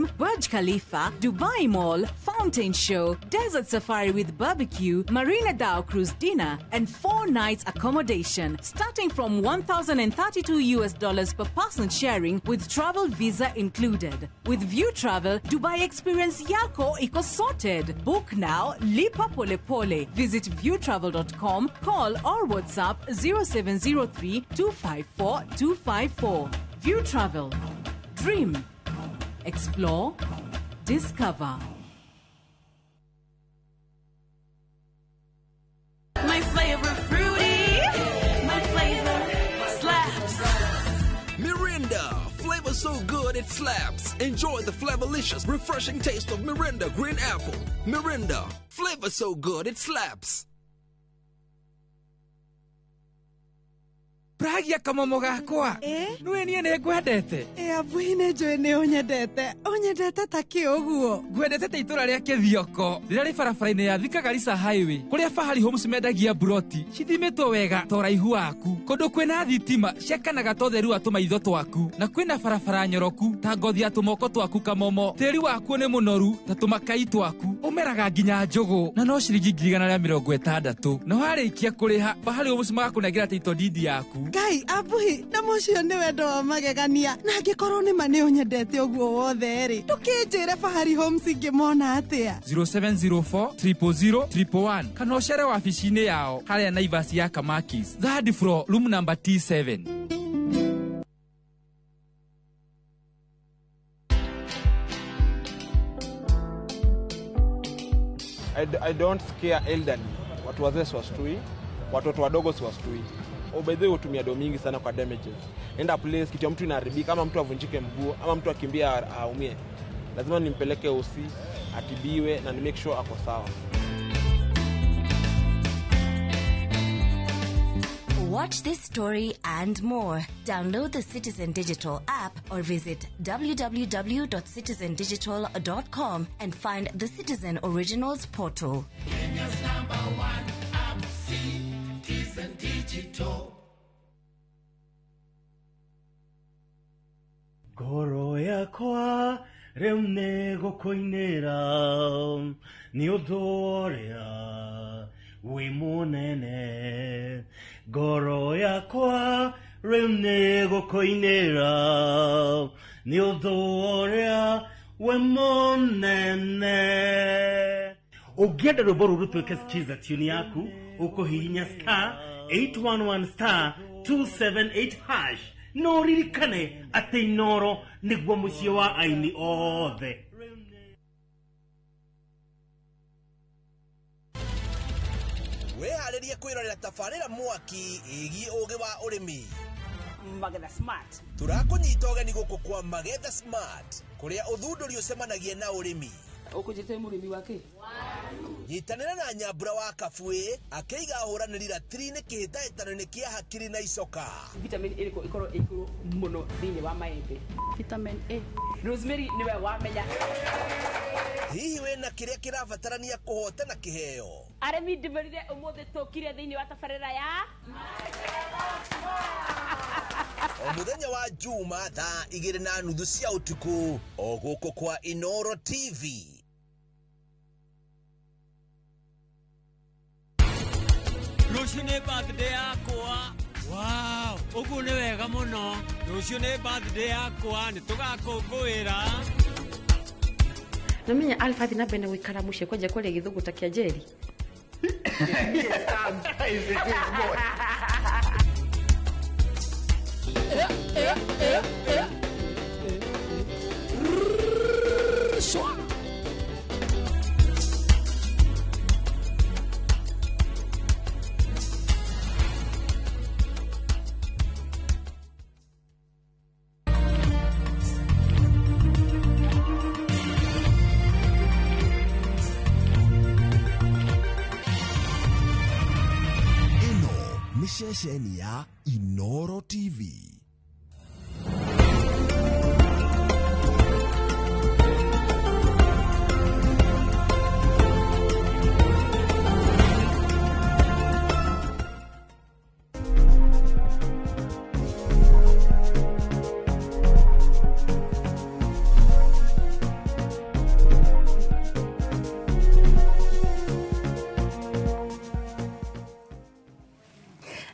Burj Khalifa, Dubai Mall, Fountain Show, Desert Safari with barbecue, Marina Dow Cruise dinner, and 4 nights accommodation, starting from $1,032 per person sharing with travel visa included. With View Travel, Dubai experience yako iko sorted. Book now, lipa pole pole. Visit viewtravel.com, call or WhatsApp 0703 254 254. View Travel. Dream. Explore. Discover. My flavor fruity. My flavor slaps. Mirinda. Flavor so good it slaps. Enjoy the flavorlicious, refreshing taste of Mirinda Green Apple. Mirinda. Flavor so good it slaps. Pragia kamomo gakwa. Nwe nie ne gwendete. Abuine jo ne onyedete. Onyedete taki oguo. Gwendete te itura ria Kithioko. Rira ri barabara-ini ya Thika Garissa Highway. Kuria Fahari Homes mendagia buroti. Cithimitwo wega toraihu waku. Kondu kwina thitima ciakanaga totheru atumaitho twaku. Na kwina barabara nyoroku ta ngothi atumoko twaku kamomo. Tiri waku ni munoru ta tumakai twaku. Umeraga nginya njogo. Na no ciringi 160. Na warikia kuriha Fahari Homes magakunegira title deed yaku. Ngai abuhi na mucio ni wendo wa magegania na ngikorwo ni mane onyendete oguo wothe ri tukinjire Fahari Homes ngimona atia 0704 000 111 kana ucere wabici-ini yao haria Naivas ya Kamakis third floor room number T7. I don't scare elderly. Watu wazee siwashtui, watoto wadogo siwashtui. Obedhe utumia do mingi sana kwa damages. Enda place kitu ya mtu inaharibika, ama mtu avunjike mguu, ama mtu akimbia aumie. Lazima nimpeleke usi, atibiwe na ni make sure ako sawa. Watch this story and more. Download the Citizen Digital app or visit www.citizendigital.com and find the Citizen Originals portal. Kenya's #1 app, Citizen Digital. Ngoro yakwa rĩu nĩ gũkũinĩra nĩ ũndũ ũrĩa wĩ mũnene. Ngoro yakwa rĩu nĩ gũkũinĩra nĩ ũndũ ũrĩa wĩ mũnene. Ũngĩenda rwĩmbo rũrũ rũtuĩke skiza tune yaku ũkũhihinya *811*278# no ririkane atĩ Inoro nĩguo mũciĩ wa aini othe. Weharirie kwirorera tabarĩra mwaki ĩgiĩ ũgĩ wa ũrĩmi. Magetha Smart. Tũrakũnyita ũgeni gũkũ kwa Magetha Smart, kũrĩa ũthundũri ũcemanagia na ũrĩmi. Ũkũnjĩte mũrĩmi wake? Nyitanĩra na Nyambura wa Kabuĩ akĩiga hũranĩri ratiri-inĩ kĩhĩtahĩtano-inĩ kĩa hakiri na icoka. Vitamin ĩrĩkũ ĩkorwo ĩkũrũ mũno thĩinĩ wa maembe? Vitamin A. Rosemary nĩwe wamenya. Hihi wĩna kĩrĩa kĩrabatarania kũhotana kĩheo? Arĩmi ndĩmerire ũmũthĩ tũkire thĩinĩ wa tabarĩra ya o mũthenya wa Juma thaa 2:30 cia ũtukũ o gũkũ kwa Inoro TV. Rũciũ nĩ birthday yakwa. Wow, ũguo nĩ wega mũno. Rũciũ nĩ birthday yakwa, nĩ tũgakũngũĩra. Namenya Alpha na bene wikara muciĩ kwenja kũrĩa gĩthũgũta kĩa Jerry. Shesheni ya Inoro TV.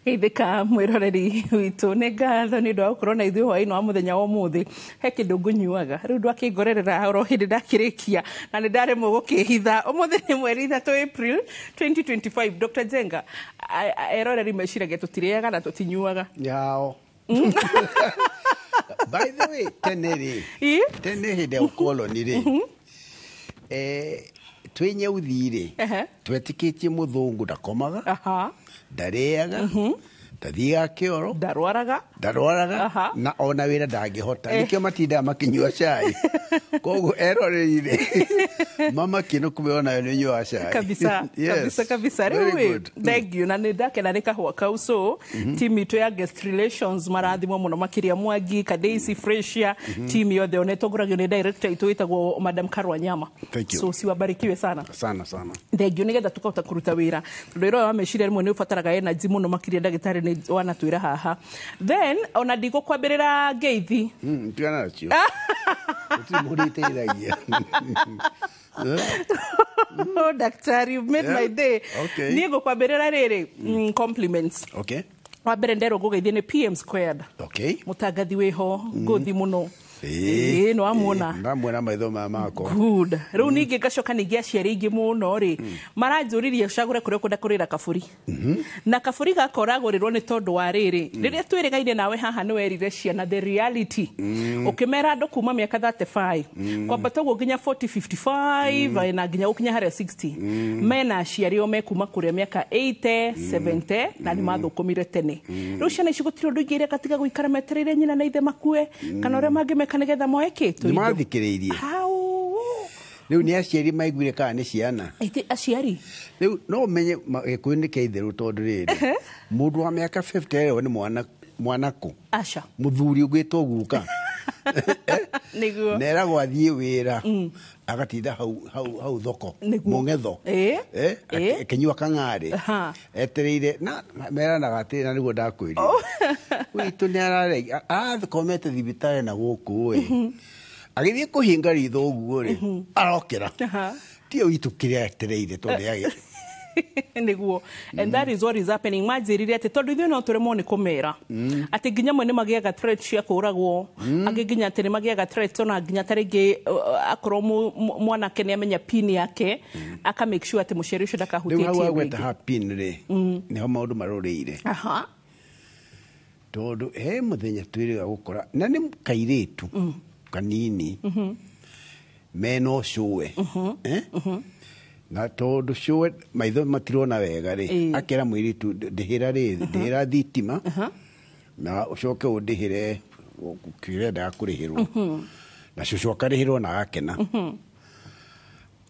Geithika mwiroreri witu nĩ ngatho nĩ ũndũ wa gũkorwo na ithuĩ hwaĩ-inĩ wa mũthenya wa ũmũthĩ he kĩndũ ngũnyuaga rĩu ndwakĩngorerera oro hĩndĩ ndakĩrĩkia na nĩ ndaremwo gũkĩhitha ũmũthĩ nĩ mweri 3 April 2025 Dr. Jenga eroreri meciragia tũtirĩaga na tũtinyuaga yao by the way tene hĩndĩ ya ukoloni rĩ twenyeuthi rĩ twetĩkĩtie mũthũngũ ndakomaga ndarĩaga ndathiaga kĩoro ndarwaraga na ona wĩra ndangĩhota nĩkĩo matindaga makĩnyua cai koguo eroreri-rĩ mamakĩno kũmeona nĩ nyua cai kabisa rĩu thengiũ na nĩ ndakena nĩ kahũa kau so team itũ ya guest relations marathimwo mũno makĩria Mwangi Kadesi Freshia team yothe ona ĩtongoragio nĩ director itũ wĩtagwo Madam Karwa Nyama so siwabarikiwe sana thengiũ nĩgetha tũkahota kũruta wĩra tondũ wĩra wa meciria rĩmwe nĩ ũbataraga energy mũno makĩria ndagĩtarĩ nĩ wanatwĩra haha then ona ndigũkwambĩrĩra ngeithi tuana nacio ũtimũrĩteithagia oh daktari you've made my day niĩ ngũkwambĩrĩra rĩrĩ compliments wa mbere nderwo ngũgeithie nĩ PM Squared mũtangathi wĩho ngũthi mũno nĩ wamuona ndamwona maitho mako good rĩu ningĩ ngacoka ningĩ aciari ingĩ mũno rĩ maranjũririe cagũre kũrĩa ũkwenda kũrĩra kaburi na kaburi gakoragũrĩrwo nĩ tondũ wa rĩrĩ rĩrĩa twĩrĩgaine nawe haha nĩ werire ciana the reality ũkĩmera andũ kuma mĩaka 35 kwambata ũguo nginya 40-55 na nginya gũkinya harĩa 60 mena aciari o mekuma kũrĩa mĩaka 80-70 na nĩ mathũkũmire tene rĩu ciana ici gũtirĩ ũndũ ingĩ ireka tiga gũikara metereire nyina na ithe makue kana ũrĩa mangĩmeka nĩgetha moe kĩtũ nĩmathikĩrĩirie rĩu nĩ aciari maiguire kana nĩ ciana aciari rĩu no ũmenye gĩkũyũ nĩ kĩa itherũ tondũ rĩrĩ mũndũ wa mĩaka 50 nĩ mwanakũ aca mũthuri ũgwĩtwo guka neragwo athiĩ wĩra agatinda hau thoko mũng'etho akĩnyua kang'arĩ etereire na meranaga atĩ na nĩguo ndakwĩria witũ nĩ arakomete thibitarĩ na gũkũ agĩthiĩ kũhinga ritho ũguo rĩ arokĩra tiyo witũ kĩrĩa etereire tondũ nĩguo and that is what is happening manjĩrire atĩ tondũ ithuĩ no tũremwo nĩ kũmera atĩ nginya mwe nĩ magĩaga threat cia kũragwo angĩ nginya atĩ nĩ magĩaga threat ona nginya ta rĩngĩ akorwo mwanake nĩ amenya pin yake aka make sure atĩ mũciari ũcio ndakahutĩtie rĩu hau agweta pin rĩ nĩho maũndũ marũrĩire tondũ he mũthenya twĩrĩga gũkora na nĩ kairĩtu kanini mena ũcũwe na tondũ cũwe maitho matirona wega rĩ akera mũirĩtu ndĩhĩra thitima na ũcoke ũndĩhĩre kĩrenda kũrĩhĩrwo na cũcũ akarĩhĩrwo na agakena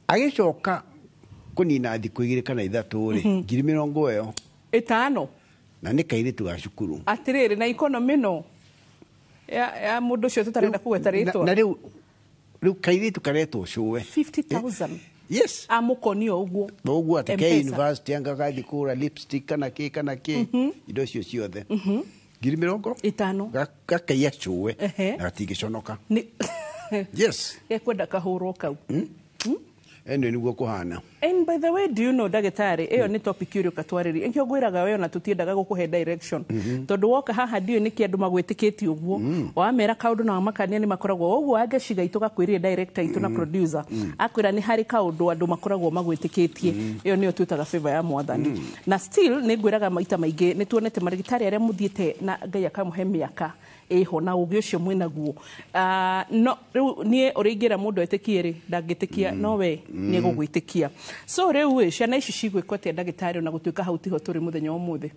agĩcoka kũnina thikũ 2 kana 3 rĩ 50,000 ĩyo 5 na nĩ kairĩtu ga cukuru atĩrĩrĩ na economy no ya mũndũ ũcio tũtarenda kũgweta rĩtwa na rĩu kairĩtu karetwo cũwe 50,000 yes amukonio ũguo atĩ ke university anga gathi kũra lipstick kana kĩ indo icio ciothe 50,000 gakaiya cũwe na gatingĩconoka yes gekwenda kahũrwo kau eno nĩguo kũhana and by the way do you know ndagĩtarĩ ĩyo nĩ topic ũrĩa katwarĩri enkio ngwĩraga we ona tũtiendaga gũkũhe direction tondũ woka haha ndiũ nĩ kĩandũ magwĩtĩkĩtie ũguo wamera kaũndũ na makania nĩ makoragwo ũguo angĩciga itũ gakwĩrĩe director itũ na producer akwĩra nĩ harĩ kaũndũ andũ makoragwo magwĩtĩkĩtie ĩyo nĩyo twĩtaga favor ya mwathani na still nĩ ngwĩraga maita maingĩ nĩ tuonete marigitari arĩa mũthiĩte na Ngai akamũhe mĩaka ĩho na ũgĩ ũcio mwĩnaguo no rĩu niĩ ũrĩa ingĩra mũndũ etĩkie rĩ ndangĩtĩkia no we nĩ gũgwĩtĩkia so rĩu ciana ici cigwĩkwo atĩa ndagĩtarĩ na gũtuĩka hau tiho tũrĩ mũthenya wa ũmũthĩ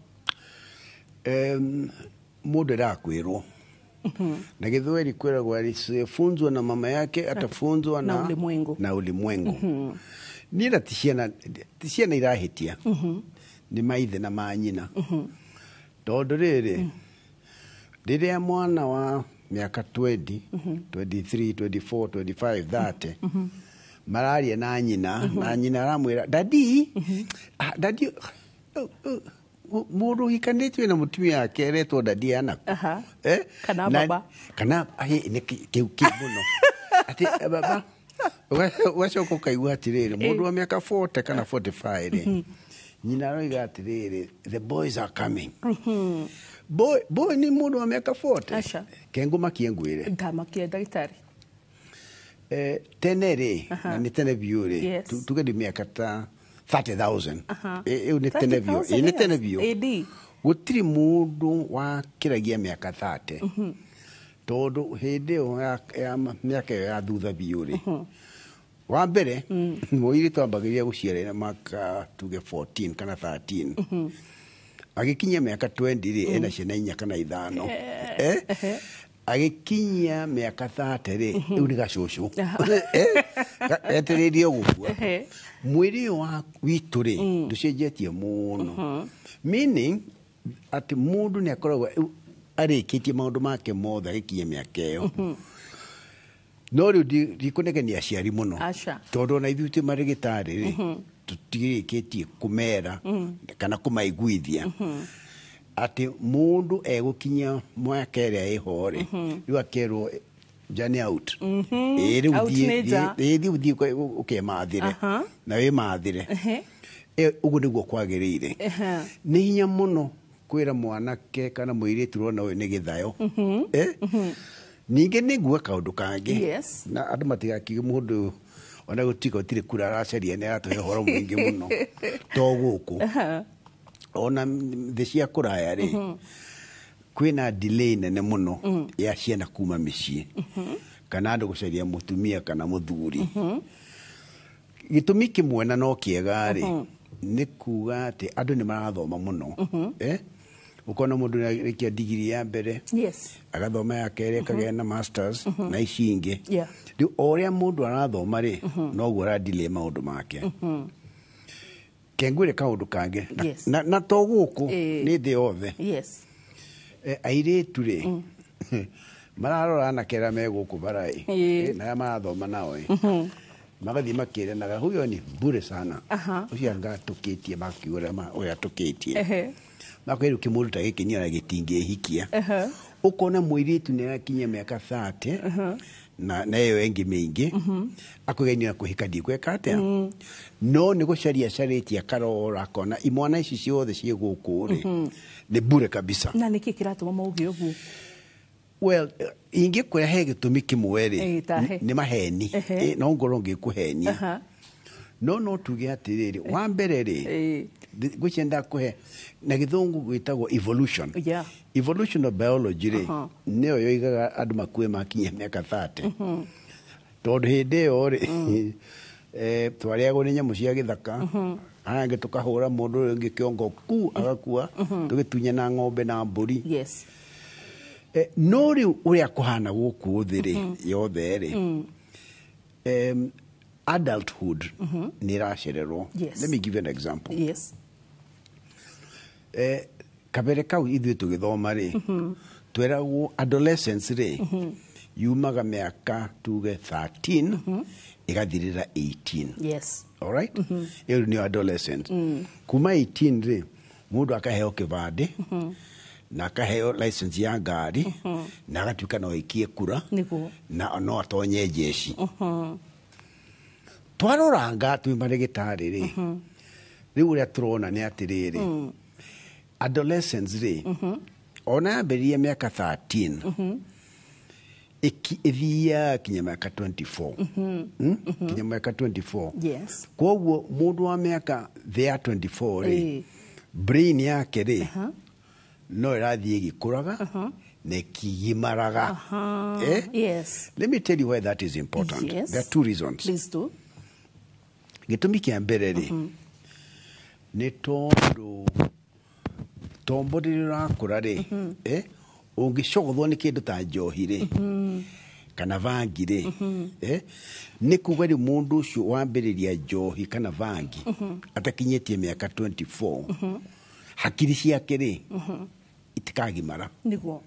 mũndũ ndakwĩrwo na Gĩthweri kwĩragwo alifunzwa na mama yake atafunzwa na ulimwengu niĩ ti ciana irahĩtia nĩ maithe na manyina tondũ rĩrĩ rĩrĩa mwana wa miaka 20 23 24 25 30 mararia na nyina na nyina aramwĩra dadi mũndũ hikanĩtio na mũtumia yake eretwo dadi anaku kana baba kana nĩ kĩu mũno atĩ baba ugacoka ukaigua atĩrĩrĩ mũndũ wa miaka 40 kana 45 rĩ nyina aroiga atiriri, the boys are coming. Boy ni mundu wa miaka 40. Acha. Kengo makiengwire. Ndamakia ndagitari. Tenere, na ni tene biure. Yes. Tugedi miaka ta 30,000. Ni 30,000, tene biure. Ni tene yes. biure. AD. Gutiri mundu wa kiragia miaka 30. Tondu hindi ya miaka ya thutha biure. Wa mbere, moiri twambagiria guciara maka tuge 14 kana 13. Agikinya miaka 20 ri ena ciana 4 kana 5. Agikinya miaka 30 ri riu ni gacucu. Etererie gukua. Mwiri wa witu ri nducenjetie muno. Meaning ati mundu ni akoragwo arikitie maundu make mothe agikinya miaka iyo. No riu ndikunegenia aciari muno tondu na ithuĩ marigitari tutigikitie kumera kana kumaiguithia ati mundu egukinya mwaka ĩrĩa iho ri riu akerwo journey out riu thii ukemathire na wi mathire uguo niguo kwagĩrĩire nĩ hinya muno kwĩra mwanake kana mũirĩtu rona ũyũ nĩ gĩthayo ninge niguo kaundu kangi na andu matigakige mundu ona gutika utire kura aracaria ni aratuhe horo mwingi muno to guku ona the cia kuraya ri kwina delay nene muno ya ciana kuma micii kana andu gucaria mutumia kana muthuri gitumi kimwe na no kiega ri ni kuga ati andu ni marathoma muno ukona mundu arikia degree ya mbere agathoma ya kere kagea na masters na icinge riu oria mundu arathoma ri no guo ra delay maundu make kengwire kaundu kange na to guku ni thi othe airitu ri mararora na kera me guku barai na marathoma nao magathi makiranaga huyo ni bure sana ucio ngatukitie makiura oya tukitie nakwiru kimuruta giki ni aragitinge hikia ukona muiritu ni arakinya miaka 30 na yo engi mingi akugenia kuhika ndikweka atia no ni gucaria cariti akarora akona imwana ici ciothe cie guku ri ni bure kabisa na niki kiratuma maugi uguo well ingi kwa he gitumi kimwe ri ni maheni no ngoro ngikuhenia no tuge atiriri wa mbere ri guchenda kuhe na githungu gwitagwo evolution evolution of biology ri neo yoigaga andu makue makinya miaka 30 tondu hindi yo ri twariagwo ni nyamu cia githaka ange tukahura mundu ungi kiongo ku agakua tugitunya na ng'ombe na mburi no riu uria kuhana guku thiri yothe ri adulthood ni racererwo. Let me give you an example. Kabere kau ithuĩ tũgĩthoma ri tweragwo adolescence ri yumaga miaka tuge 13 igathirira 18. All right? Iyo ni adolescent. Kuma 18 ri mundu akaheo kibande na akaheo license ya ngari na agatuika no ikie kura na no atonye jeshi. Twaroranga twi marigitari ri riu uria turona ni atiriri adolescents ri ona beria miaka 13 ithia kinya miaka 24 kinya miaka 24 kwoguo mundu wa miaka 24 ri brain yake ri no irathie gikuraga ne kigimaraga let me tell you why that is important. There are two reasons. Please do. Gitumi kia mbere ri ni tondu tombo rira kura ri ungicogothwo ni kindu ta njohi ri kana vangi ri ni kuga ri mundu ucio wambiriria njohi kana vangi atakinyetie miaka 24 hakiri ciake ri itikagimara niguo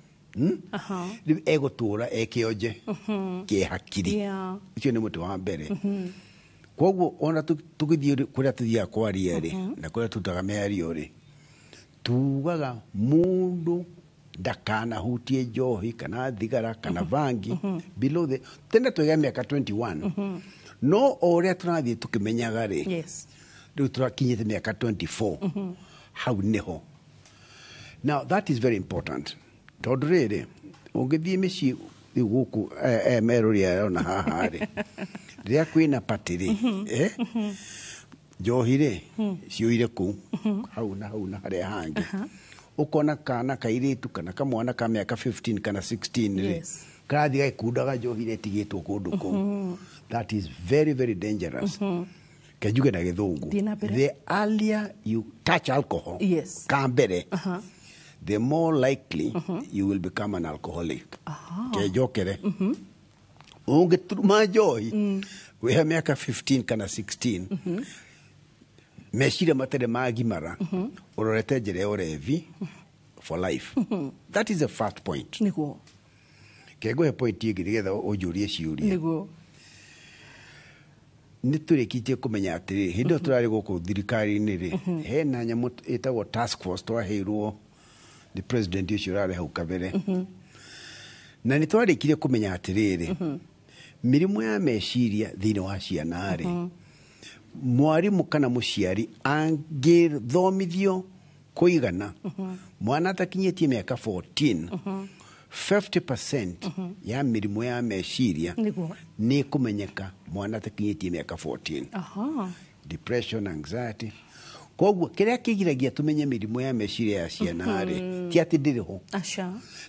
riu egutura ekionje ke hakiri icio ni mutu wa mbere kwoguo ona tugithie kuria tuthia kwaria ri na kuria tutaga meario ri tugaga mundu ndakana hutie njohi kana thigara kana vangi below the tenda twega miaka 21 no oria turathie tukimenyaga ri riu turakinyite miaka 24 hau niho. Now that is very important tondu riri ungithie micii riu guku merori arona haha ri riria kwina patiri njohi ri ciuire kuu hau na haria hangi ukona kana kairitu kana kamwana ka miaka 15 kana 16 ri karathi gaikundaga njohi ri tigitwo kundu kuu. That is very, very dangerous. Kajuge na githungu. The earlier you touch alcohol, kambere, the more likely you will become an alcoholic. Kejokere. Ungeturuma njohi we miaka 15 kana 16 meciria matere magimara urorete njira ya urevi for life. That is the first point. Niguo. Kego point igi getha ujurie ciuria. Niguo. Nĩ tũrĩkĩtie kũmenya atĩrĩ hĩndĩ ĩyo tũrarĩ gũkũ thirikari-inĩ rĩ hena nyamũ ĩtagwo task force twaheirwo nĩ president ũcio ũrarĩ hau kabere na nĩ twarĩkirie kũmenya atĩrĩrĩ mĩrimũ ya meciria thĩinĩ wa ciana rĩ mwarimũ kana mũciari angĩthomithio kũigana mwana atakinyĩtie mĩaka 14 50% ya mirimu ya meciria ni kumenyeka mwana takinyĩtie miaka 14. Depression, anxiety. Koguo kiria kigiragia tumenye mirimu ya meciria ya ciana ri ti ati ndiri ho.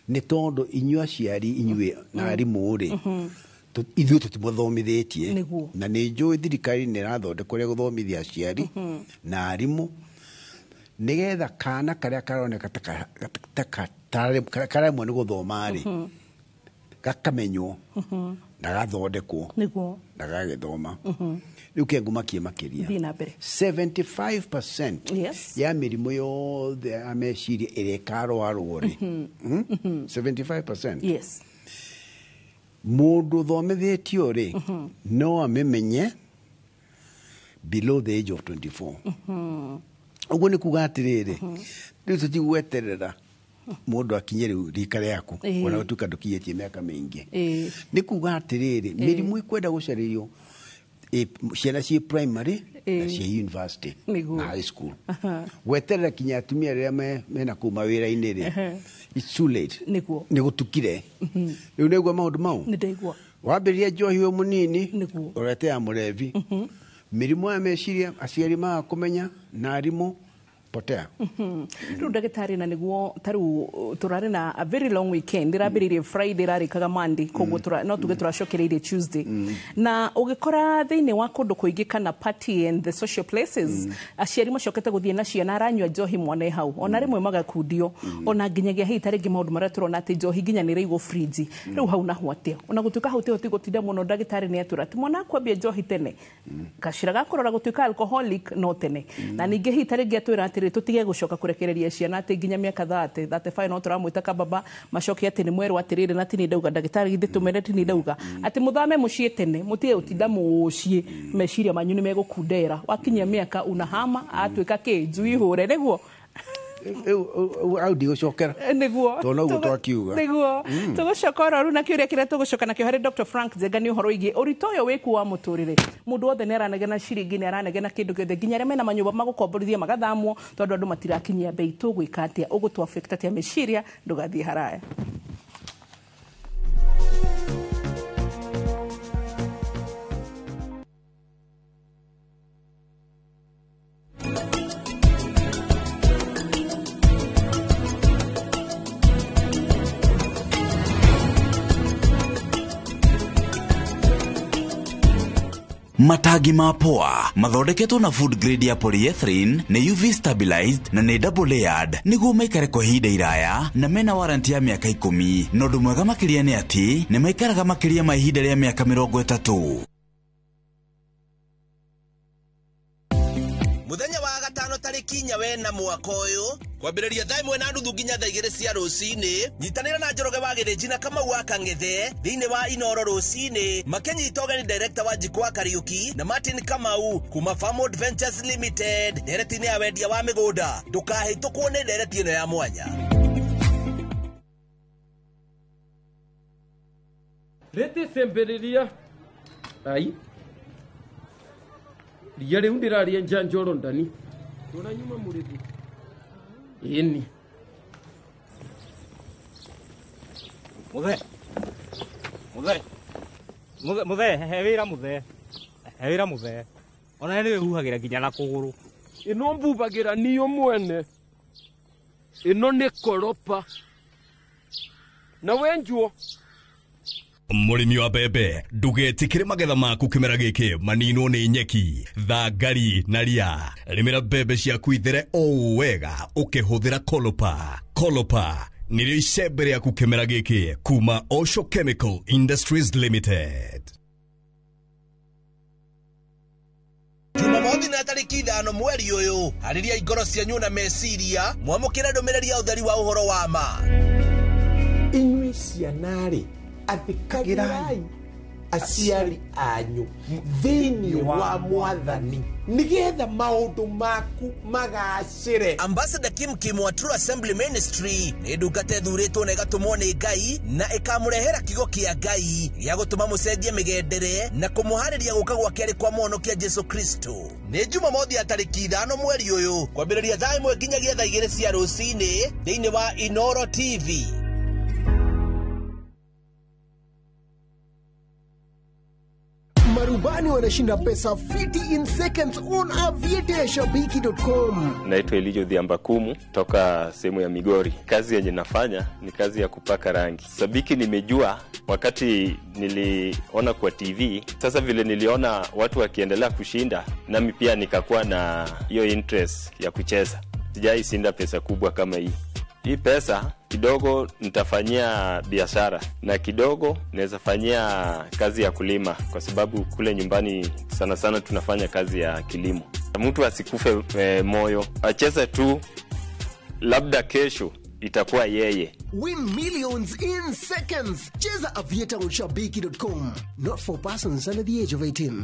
Ni tondu inyua ciari inyue na arimu ri ithuĩ tũtimũthomithitie na nĩ njũĩ thirikari nĩ ĩrathondeka ũrĩa gũthomithia aciari na arimũ nigetha kana karia karoneka karemwo nĩ gũthoma rĩ gakamenywo na gathondekwo na gagĩthoma. Rĩu kengumakie makĩria 75% ya mĩrimũ yothe ya meciria ĩrĩa ĩkarwarwo rĩ 75% mũndũ thomithĩtio rĩ no amĩmenye below the age of 24. Uguo nĩ kuga atĩrĩrĩ rĩu tũtigweterera mũndũ akinye rĩu rika rĩaku ona gũtuĩka ndũkinyĩtie mĩaka mĩingĩ. Nĩ kuga atĩrĩrĩ mĩrimũ ikwenda gũcarĩrio ciana ciĩ primary na ciĩ university na high school. Gweterera kinya atumia rĩrĩa mena kũu mawĩra-inĩ rĩ it's too late. Nĩ gũtukire rĩu nĩguo maũndũ mau wambĩrĩria njohi wĩ mũnini ũrete ya mũrevi mirimu ya meciria aciari maga kumenya na arimũ potea. Riu ndagĩtarĩ na nĩguo tarĩu tũrarĩ na a very long weekend ĩrambĩrĩirie Friday rarĩkaga Monday koguo no tuge tũracokereirie Tuesday na ũgĩkora thĩinĩ wa kũndũ kũingĩ kana party and the social places aciari macokete gũthiĩ na ciana aranyua njohi mwana hau ona rĩmwe magakundio ona nginyagia hihi tarĩngĩ maũndũ marĩa tũrona atĩ njohi nginya nĩ ĩraigwo fridge rĩu hau naho atĩa ona gũtuĩka hau tĩho tigũtinda mũno ndagĩtarĩ nĩ atũra atĩ mwana akwambia njohi tene gacira gakorora gũtuĩka alcoholic no tene na ningĩ hihi tarĩngĩ atwĩra atĩrĩ tutige gũcoka kũrekereria ciana atĩ nginya mĩaka 35 no tũramwĩta kababa macokia atĩ nĩ mwerũ atĩrĩrĩ na tini ndauga ndagĩtarĩ githĩ tũmere tini ndauga atĩ mũthame mũciĩ tene mũtige gũtinda mũciĩ meciria manyu nĩ megũkundera wakinyia mĩaka unahama atuĩka kĩ njui hũre nĩguo au ndigũcokera nĩguo tondũ ũguo twakiuga nĩguo tũgũcoka oro na kĩũria kĩrĩa tũgũcoka nakĩo harĩ Dr. Frank Njenga nĩ ũhoro wĩgiĩ ũritũ ũyũ wĩku wa mũtũrĩre mũndũ wothe nĩ aranegena ciringi nĩ aranegena kĩndũ gĩothe nginya arĩa mena manyũmba magũkomborithia magathamwo tondũ andũ matirakinyia bei tũgwĩka atĩa ũgũtũ affect atĩa meciria ndũgathiĩ haraya. Matagi ma poa mathondeketwo na food grade ya polyethylene na UV stabilized na ni double layered niguo maikare kwa ihinda iraya na mena warranty ya miaka 10 na ũndũ mwega makĩria nĩ atĩ nĩ maikaraga makĩria ma ihinda rĩa miaka 30. Muthenya wa gatano tariki nya wena mwaka uyu kwambĩrĩria thaa 1:30 nginya thaa 2 cia rũcinĩ nyitanĩra na Njoroge wa Gĩthĩnji na Kamau wa Kang'ethe thĩinĩ wa Inoro rũcinĩ makĩnyita ũgeni director wa Jikwa Kariuki na Martin Kamau kuma Farmwood Ventures Limited ndereti-inĩ ya wendia wa mĩgũnda ndũkahĩtũkwo nĩ ndereti ĩno ya mwanya. Rete semberiria ai Yale undira ya njoro ndani. Tora nyuma murithi. Ini. Muthe hewira muthe ona ni huhagira ginya na kuguru ino mbubagira niyo mwene ino ni koropa na wenjuo Murimi wa bebe ndugetikire magetha maku kimera giki maninwo ni nyeki thangari na ria rimira bebe ciaku ithere o wega ukihuthira Kolopa nirio icembe riaku kimera giki kuma Osho Chemical Industries Limited. Jumamothi na tariki 5 mweri uyu hariria igoro cianyu na meciria mwamukira ndumiriri ya utheri wa uhoro wa ma. Inyui cianari athikagirai aciari anyu thiini wa mwathani nigetha maundu maku magacire. Ambassador Kim wa True Assembly Ministry ni ndungate thuritwo na igatumwo ni Ngai na ikamurehera kigo kia Ngai ya gutuma mucenjie migendere na kumuhariria guka gwa keri kwa mwonokia Jesu Kristo. Ni Jumamothi ya tariki 5 mweri uyu kwambiriria thaa 1 nginyagia thaa 2 cia rucini thiini wa Inoro TV. Marubani wanashinda pesa 50 in seconds on aviatashabiki.com. Naitwa Elijo Dhiambakumu toka sehemu ya Migori. Kazi yenye nafanya ni kazi ya kupaka rangi. Sabiki nimejua wakati niliona kwa TV. Sasa vile niliona watu wakiendelea kushinda, nami pia nikakuwa na hiyo interest ya kucheza. Sijai shinda pesa kubwa kama hii. Hii pesa kidogo nitafanyia biashara na kidogo naweza fanyia kazi ya kulima kwa sababu kule nyumbani sana sana tunafanya kazi ya kilimo. Mtu asikufe moyo, acheze tu, labda kesho itakuwa yeye. Win millions in seconds. Cheza aviatashabiki.com. Not for persons under the age of 18.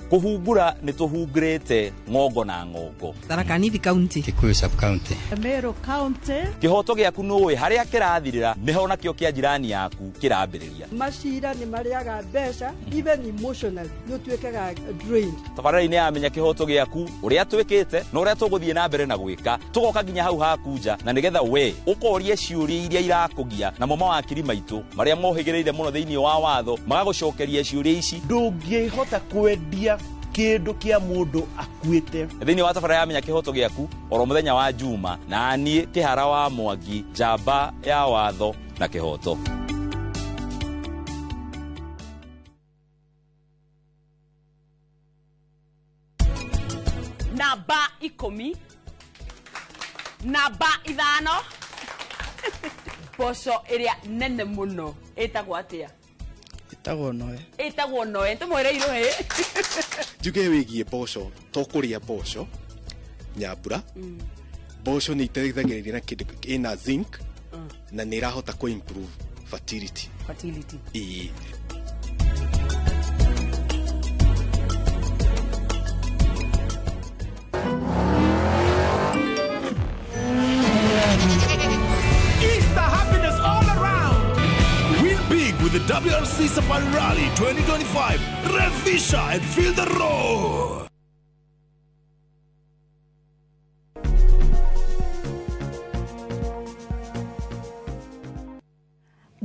Kuhungura nituhungurite ngongo na ngongo. Tharaka Nithi County, Kikuyu Sub County, Meru County. Kihoto giaku nuwe haria kirathirira niho nakio kia jirani yaku kirambiriria. Mashira ni mariaga besha even emotionally you twekaga drained. Tabarari ni amenya kihoto giaku uria twikite no uria tuguthie na mbere na gwika tugoka ginya hau hakunja na nigetha we ukorie ciuria iria irakugia na mama wa kirima itu maria mohigireire muno thiini wa watho magagucokeria ciuria ici ndungihota kwendia kindu kia mundu akuite thiini wa tabara ya menya kihoto giaku oro muthenya wa Juma na nie kihara wa Mwangi jamba ya watho na kihoto. Namba 10 namba 5 boso iria nene muno etagwo atia? Etagwo noe tumwereiro he Juge wigie boso tokuria boso nyambura boso ni iteithagiriria na kindu ina zinc na ni irahota ku improve fertility. Easter happiness all around. Win big with the WRC Safari Rally 2025. Revisha and feel the roar.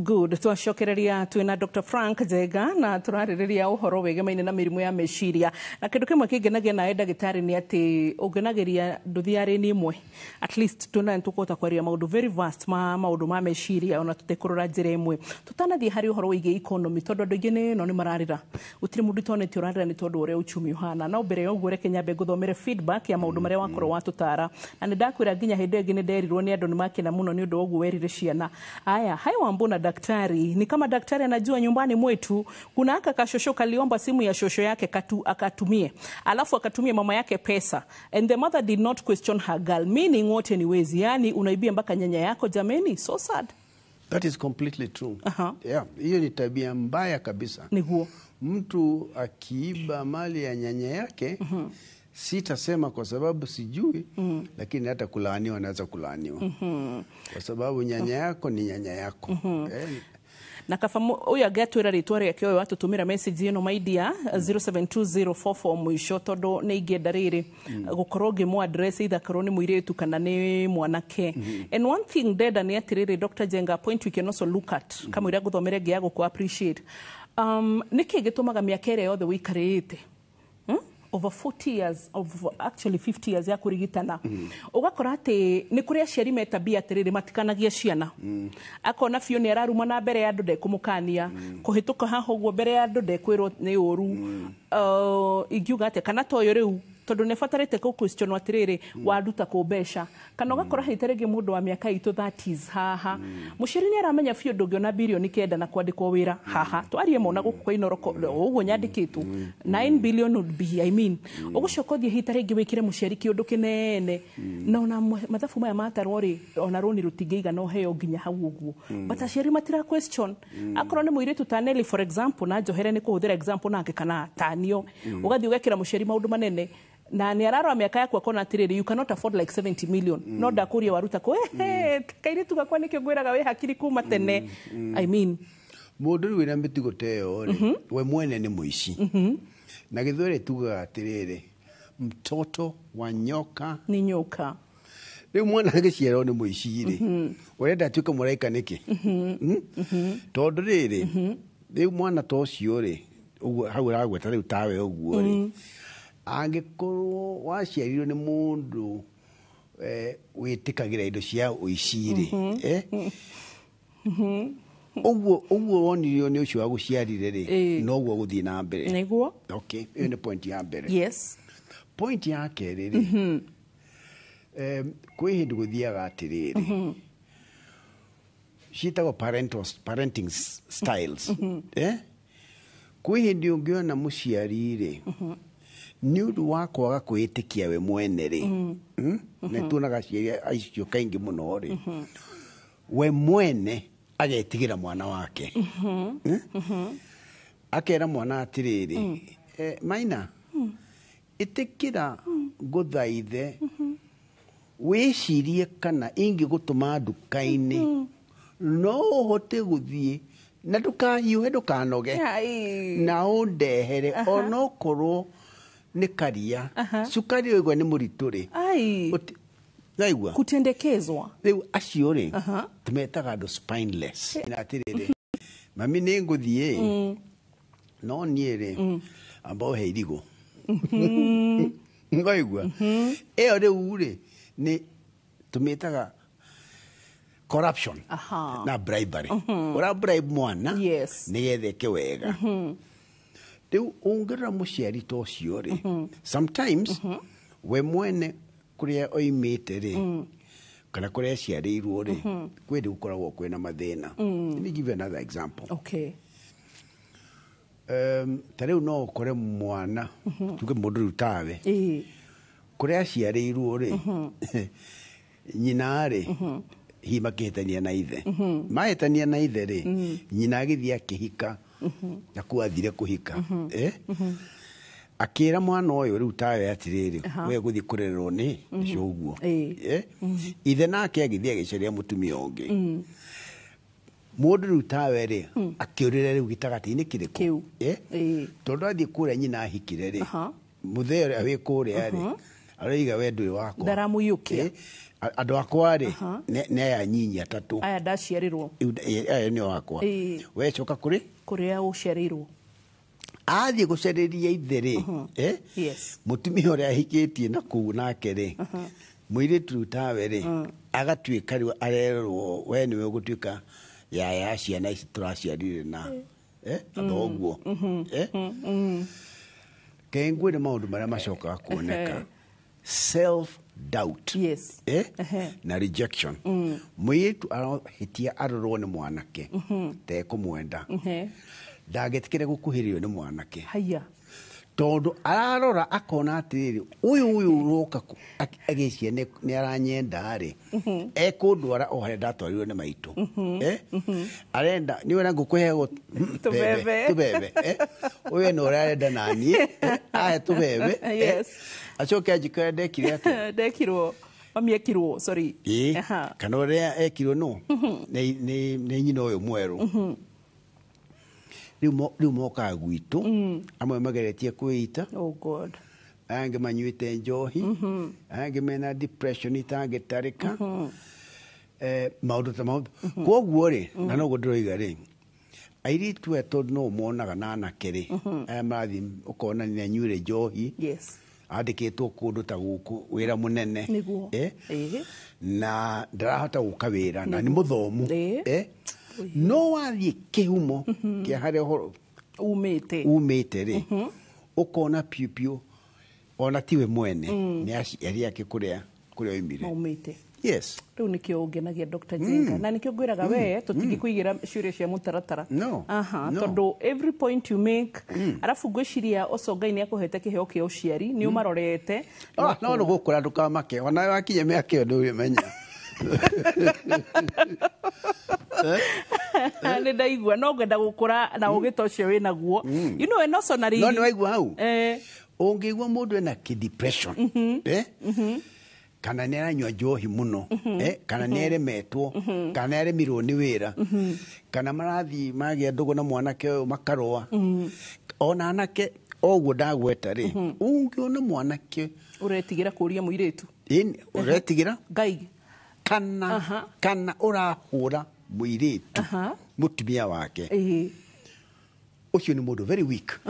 Good. Twacokereria twina Dr. Frank Njenga na turaririria uhoro wegemaine na mirimu ya meciria na kindu kimwe kingenagia nae ndagitari ni ati ungenagiria nduthiari ni imwe at least tuna ntukota kwaria maundu very vast maundu ma meciria ona tutekurura njira imwe tutanathie hari uhoro wige economy tondu andu ingi ni no ni mararira utiri mundu toneti urarira ni tondu uria uchumi uhana na mbere yo ngure Kenya be guthomere feedback ya maundu maria wakoro watutara na ndakwira nginya hindi ingi ni nderirwo ni andu ni makena muno ni undu wogu werire ciana aya hai wambona daktari ni kama daktari anajua nyumbani mwetu kuna aka kashosho kaliomba simu ya shosho yake akatumie alafu akatumia mama yake pesa and the mother did not question her girl meaning wote ni wezi yani unaibia mpaka nyanya yako jameni so sad. That is completely true. Yeah, hiyo ni tabia mbaya kabisa. Ni huo mtu akiiba mali ya nyanya yake sitasema kwa sababu sijui lakini hata kulaaniwa naweza kulaaniwa kwa sababu nyanya yako ni nyanya yako. na kaba uyu angiatwira ritwa riake uyu atutumira message ino maidia 072044 mwisho tondu ni ingienda riri gukorwo ngimu address either korwo ni muiritu kana ni mwanake. And one thing deda ni atiriri Dr. Jenga, point we can also look at kama ira guthomere ngia guku appreciate niki gitumaga miaka ire yothe wikarite over 40 years of actually 50 years ya kurigitana ugakora ati ni kuri aciari metabia atiriri matikanagia ciana akona biu ni araruma na mbere ya andu ndekumukania kuhituka haho guo mbere ya andu ndekwirwo ni uru ingiuga ati kana toyo riu tondu ne fatarite ko question atiriri waduta ko besha kana ugakora hitarege mundu wa miaka itu 30s haha mushiri ni aramenya biu ndungiona bilioni kenda na kwandikwo wira haha twarie mona guku kwa inoroko uguo nyandikitu 9 billion would be I mean ugucokothie hitarege wikire mushiri kiundu kinene na ona mathafu maya matarwo ri ona roni rutingeiga no heo nginya hau uguo but aciari matira question akorwo ni muiritu taneli for example na njohere ni kuhuthira example nake kana tanio ugathi ugekira mushiri maundu manene na ni araro miaka yakwa kona atiriri you cannot afford like 70 million no ndakuria waruta ko kaire tu gakwa nikyo gwiraga we hakiri kuma tene I mean mundu wina mitigo teo we mwene ni muici na githwere tuga atiriri mtoto wa nyoka ni nyoka riu mwana agiciarwo ni muici ri urenda atuike muraika niki tondu riri riu mwana tocio ri uguo hau ragweta riu tawe uguo ri angikorwo waciarirwo ni mundu witikagira indo cia uiciri uguo wonirio ni ucio wa guciarire ri no guo guthii na mbere niguo okay iyo ni point ya mbere yes point ya keri ri kwi hindu guthiaga atiriri citagwo parenting styles kwi hindi ungiona muciari ri ni undu wa kwaga kwitikia we mwene ri na tunaga ciria aicio kaingi muno ri we mwene agetigira mwana wake akera mwana atiriri maina itikira guthaithe wicirie kana ingi gutuma ndukaini no hote guthie na ndukahiuhe ndukanoge na undehere onokorwo ni karia sukari oigwa ni murituri naigua kutendekezwa riu acio ri tumetaga andu spineless na atiriri mami ni nguthie no nie ri ambao he irigo ngaigua iyo riu ri ni tumetaga corruption na bribery ura bribe mwana nigethe wega riu ungirira muciari tocio ri sometimes we mwene kuria oimite ri kana kuria ciarirwo ri kwindi gukoragwo kwina mathina let me give you another example okay tariu no ukore mwana tuge mundu rutawe kuria ciarirwo ri nyina ri himakihitania na ithe mahitania na ithe ri nyina agithia kihika na kuathire kuhika akira mwana uyu riu tawe atiriri we guthi kurererwo ni coguo ithe nake agithia giceria mutumia ungi mundu riu tawe ri akiurire riu gitagati-ini kiriku tondu athie kuria nyina ahikire ri muthee awi kuria ri aroiga we nduri wakwa ndaramuyukia andu akwa ri ni aya nyinyi atatu aya ndaciarirwo aya ni wakwa we coka kuria uciarirwo athie gucereria ithe ri mutumia uria ahikitie na kuu nake ri muiritu riu tawe ri agatuika riu arerwo we niwe ugutuika ya ciana ici turaciarire na athoguo kengwire maundu maria macokaga kuoneka self doubt na rejection muiritu arohitia arorwo ni mwanake tekumwenda ndagetikire gukuhirio ni mwanake haya tondu ararora akona atiriri uyu uroka agiciye ni aranyenda ri ekundwara o haria ndatwarirwo ni maitu arenda ni wena ngukuhego tubebe uyu ni urarenda nani aya tubebe acoke anjikare ndekire ati ndekirwo mami ekirwo sorry kana uria ekirwo no ni nyina uyu mweru riu mokaga gwitũ amwe mageretie kwĩita Oh God. angĩ manyuĩte njohi angĩ mena depression itangĩtarĩka maũndũ ta maũndũ koguo rĩ na noguo ndĩroiga rĩ airĩtu aya tondũ no monaga na anake rĩ aya marathiĩ ũkona nĩ anyuĩre njohi andĩkĩtwo kũndũ ta gũkũ wĩra mũnene na ndarahota gũka wĩra na nĩ mũthomu no wathiĩ kĩhumo kĩa harĩa umĩte rĩ ũkona piũ ona tiwe mwene nĩ aciari ake kũrĩa oimire yes riu nikio ungenagia Dr. Jenga na nikio ngwiraga we tutingikuigira ciuria cia mutaratara tondu every point you make arafu ngwiciria Osongai ni akuhete kiheo kia uciari ni umarorete no gukura ndukamake ona wakinya miaka iyo ndu menya nĩ ndaigua no ngwenda gũkũra na ũgĩta ũcio wĩnaguo you know eno sonari no nĩ waigua hau ũngĩigua mũndũ ena depression kana nĩ aranyua njohi mũno kana nĩ aremetwo kana nĩ aremirwo nĩ wĩra kana marathiĩ magĩa ndũgũ na mwanake ũyũ makarũa ona anake oguo ndagweta rĩ ũngĩona mwanake ũretigĩra kũria mũirĩtu ũretigĩra ngai kana ũrahũra mũirĩtu mũtumia wake ucio ni mundu very weak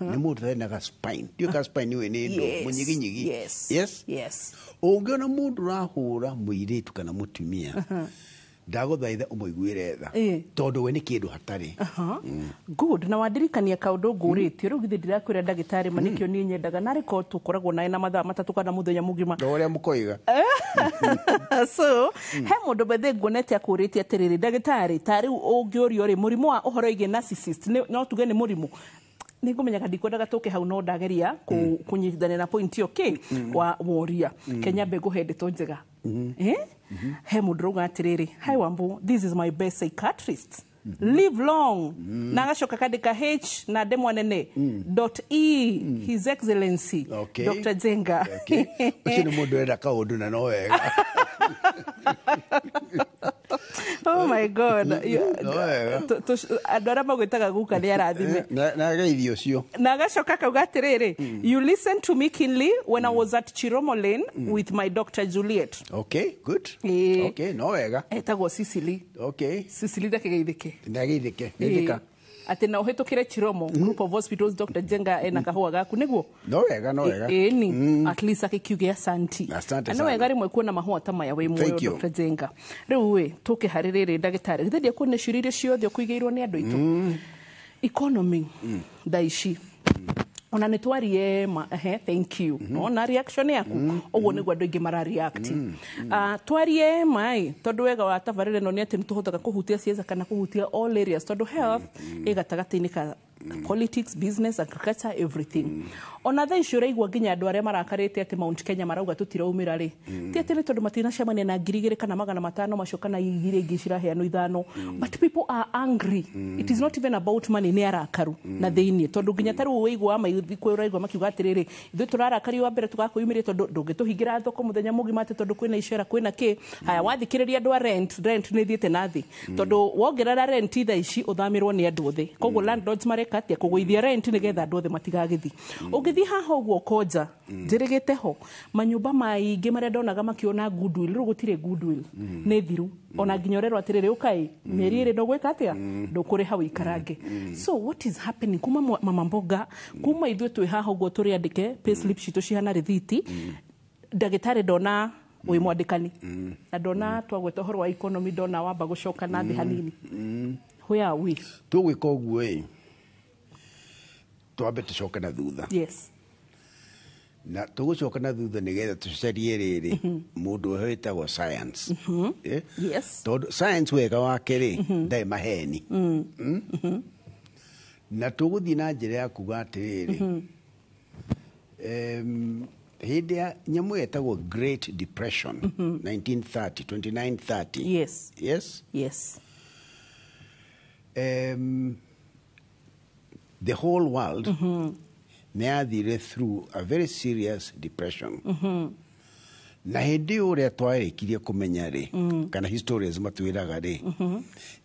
ni mundu ena spine dio ka spine we ni ndo munyiginyigi yes ungiona mundu rahura muiritu kana mutumia ndaguthaitha umuiguire tha tondu we ni kindu hatari good na wadirikania kaundu ngurĩtio rĩu githĩ ndirakwĩra ndagĩtarĩ manikio niĩ nyendaga na rĩko tũkoragwo naye na mathaa matatũ kana mũthenya mũgima ũrĩa mũkoiga so he mũndũ bethe nguonete akũrĩtie atĩrĩrĩ ndagĩtarĩ ta rĩu ũngĩũrio rĩ mũrimũ wa ũhoro wĩgiĩ narcissist no tuge nĩ mũrimũ nĩ ngũmenyaga ndikwendaga tũke hau no ndageria kũnyitithania na point iyo wa woria Kenya mbegũ he ndeto njega he mũndũ rauga atĩrĩrĩ hi Wambu, this is my best psychiatrist live long na agacoka kandĩka h na ndemwa nene .e his excellency Dr. Jenga ucio nĩ mũndũ wenda kaũndũ na no wega oh my god andũ arĩa magwĩtaga guka nĩ arathime na geithio cio na agacoka kauga atĩrĩrĩ you listen to me keenly when I was at Chiromo Lane with my Dr. Juliet okay good okay no wega etagwo Sicily Sicily ndakigeithĩke nĩgeithĩka ati na uhitukire Chiromo group of hospitals Dr. Jenga ena kahua gaku niguo no wega at least akikiuge asanti no wega rimwe kuona mahua ta maya we muoyo Dr. Jenga riu we tuke haririri ndagitari githedi akuone ciuria ciothe ukuigeirwo ni andu itu economy daishi ona nĩ twarie thank you ona reaction yaku ũguo nĩguo andũ aingĩ mara react twarie mai tondũ wega wa tabarĩre no nĩ atĩ nĩ tũhotaga kũhutia cieza kana kũhutia all areas tondũ health ĩgatagatĩ-inĩ ka politics, business, agriculture, everything. Ona thaa icio ũraigua nginya andũ arĩa marakarĩte atĩ Mount Kenya marauga tũtiraumĩra rĩ ti atĩ nĩ tondũ matinacemania na 2,000 kana 500 macio kana 2,000 ingĩ ciraheanwo ithano but people are angry. It is not even about money, nĩ arakaru na thĩinĩ tondũ nginya tarũ ũigua maithikũ ũraigua makiuga atĩrĩrĩ ithuĩ tũrarakario wa mbere tũgakũyumĩria tondũ ndũngĩtũhingĩra thoko mũthenya mũgima atĩ tondũ kwĩna icera kwĩna kĩ haya wathikĩrĩria andũ a rent nĩ thiĩte na thĩ tondũ wongerera rent thaa ici ũthamirwo nĩ andũ othe koguo landlords mareka atĩa kũgũithia rent nĩgetha andũ othe matigagĩthi ũgĩthi haha ũguo koja njĩrĩgĩte ho manyũmba maingĩ marĩa ndonaga makiona goodwill rĩu gũtirĩ goodwill nĩ thiru ona nginya ũrerwo atĩrĩrĩ ũkai mĩeri ĩrĩ ndũgwĩka atĩa ndũkũrĩha ũikarange so what is happening kuma mama mboga kuma ithuĩ twĩ haha ũguo tũrĩandĩke payslip citũ cihana rĩthiti ndagĩtarĩ ndona wĩ mwandĩkani na ndona twagweta ũhoro wa economy ndona wamba gũcoka na thĩ hanini where are we tũgwĩka ũguo twambe tũcoke na thutha yes na tũgũcoka na thutha nĩgetha tũcarie rĩrĩ mũndũ ũyũ wĩtagwo science yes tondũ science wega wake rĩ ndarĩ maheni na tũgũthiĩ na njĩra ya kuga atĩrĩrĩ hĩndĩ ya nyamũ yetagwo Great Depression 1930 yes the whole world neathire through a very serious depression na hindi uria twarikirie kumenya ri kana historians matwiraga ri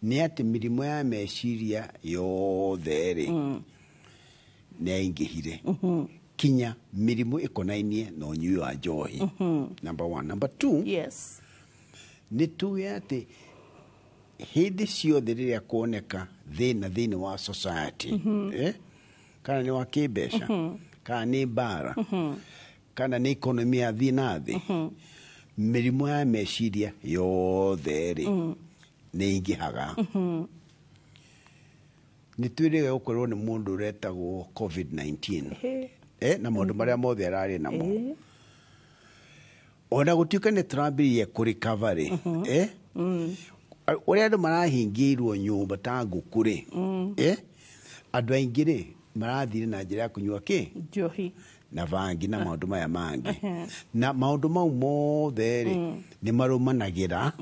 ni ati mirimo ya meciria yothe ri neingihire kinya mirimo ikonainie na unyui wa njohi. Number 1. Number 2, yes, ni tuwe ati hindi ciothe riria kuoneka thina wa society kana ni wa kibesha kana ni bara kana ni economy ya thinathi mirimo ya meciria yothe ri ni ingihaga. Ni twirige gukorwo ni mundu uretagwo COVID-19 na maundu maria mothe arari namo ona gutuika ni turambirie kurikavary uria andu marahingirwo nyumba ta nguku ri andu aingi ri marathire na njira ya kunyua njohi na vangi na maundu maya mangi na maundu mau mothe ri ni marumanagira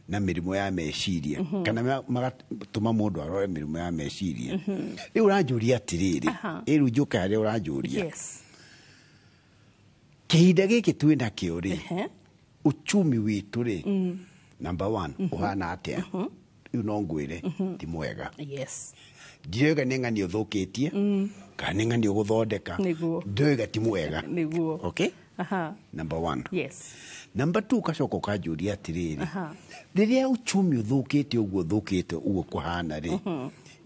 na mirimo ya meciria kana magatuma mundu arore mirimo ya meciria. Riu uranjuria atiriri riu njuke haria uranjuria kihinda giki twina kio ri uchumi witu ri number 1 uhana atia riu no ngwire ti mwega. Yes, ndiega ni ng'ani uthukitie kana ni ng'ani uguthondeka ndiega ti mwega niguo. Okay, number 1. Yes. Number 2 kacoka ukanjuria atiriri riria uchumi uthukite uguo uthukite uguo kuhana ri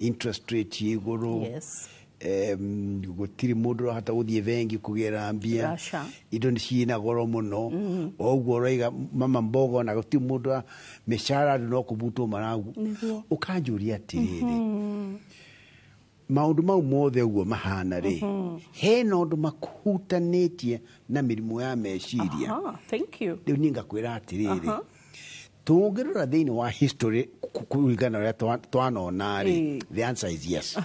interest rate iguru yes gutiri mundu hata uthie vengi kugera mbia indo ni ciina goro muno oguo roiga mama mbogo na guti mundu mishara no kubuto maragu ukanjuria atiriri maundu mau mothe uguo mahana ri he nondu makuhutanitie na mirimo ya meciria. Thank you. Riu ninga kwira atiriri tungirora thiini wa history kuringana uria twanona ri the answer is yes.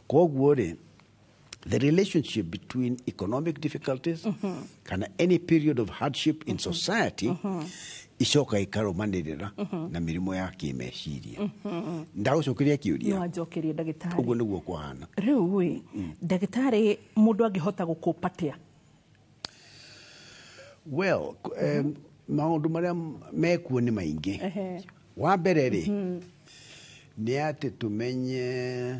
Koguo ri the relationship between economic difficulties kana any period of hardship in society icoka ikarumanirira na mirimo ya kimeciria. Ndagucokeria kiuria no njokerie ndagitari uguo niguo kuhana riu wi ndagitari mundu angihota gukupatia. Well, maundu maria mekuo ni maingi. Wa mbere ri ni ati tumenye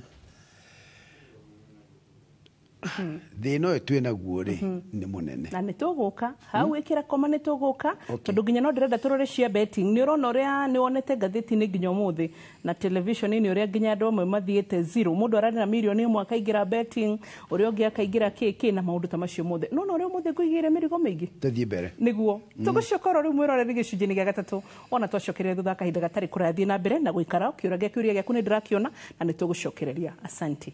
thina uyu twina guo ri ni munene na nituguka hau ikira koma nituguka tondu nginya no ndirenda turore cia betting ni urona uria ni wonete gatheti ni nginya umuthi na television ni uria nginya andu amwe mathiete zero mundu arari na milioni imwe akaingira betting uria ungi akaingira kiki na maundu ta macio mothe no uria umuthi kuigire mirigo mingi tuthie mbere niguo tugucokora riu mwirore gicunjini gia gatatu ona twacokereria thutha kahinda gatari kurathie na mbere na guikara ukiuragia kiuria giaku ni ndirakiona na nitugucokereria. Asante.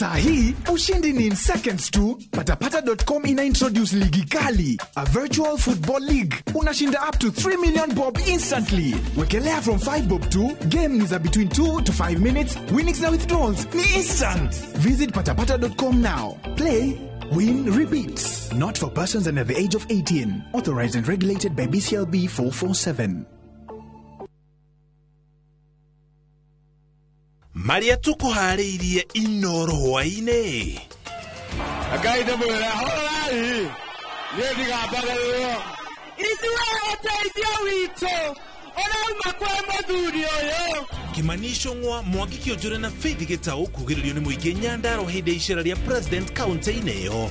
Sahi, ushindi ni in seconds tu. Patapata.com ina introduce ligi kali, a virtual football league. Unashinda up to 3 million bob instantly. Wekelea from 5 bob tu. Game ni za between 2 to 5 minutes. Winnings na withdrawals ni instant. Visit patapata.com now. Play, win, repeat. Not for persons under the age of 18. Authorized and regulated by BCLB 447. Maria tukuhariirie inoro hwaine Agai de mwere horai ni ndigabagarwo Ithuwe uteithio witũ ũrauma kwa mũthuri ũyũ. Kimanisho ngwa Mwangi Kĩonjũre na Faith Gĩtaũ kugĩrĩrio nĩ mũingĩ Nyandarua hĩndĩ icera rĩa president kaunti-inĩ ĩyo.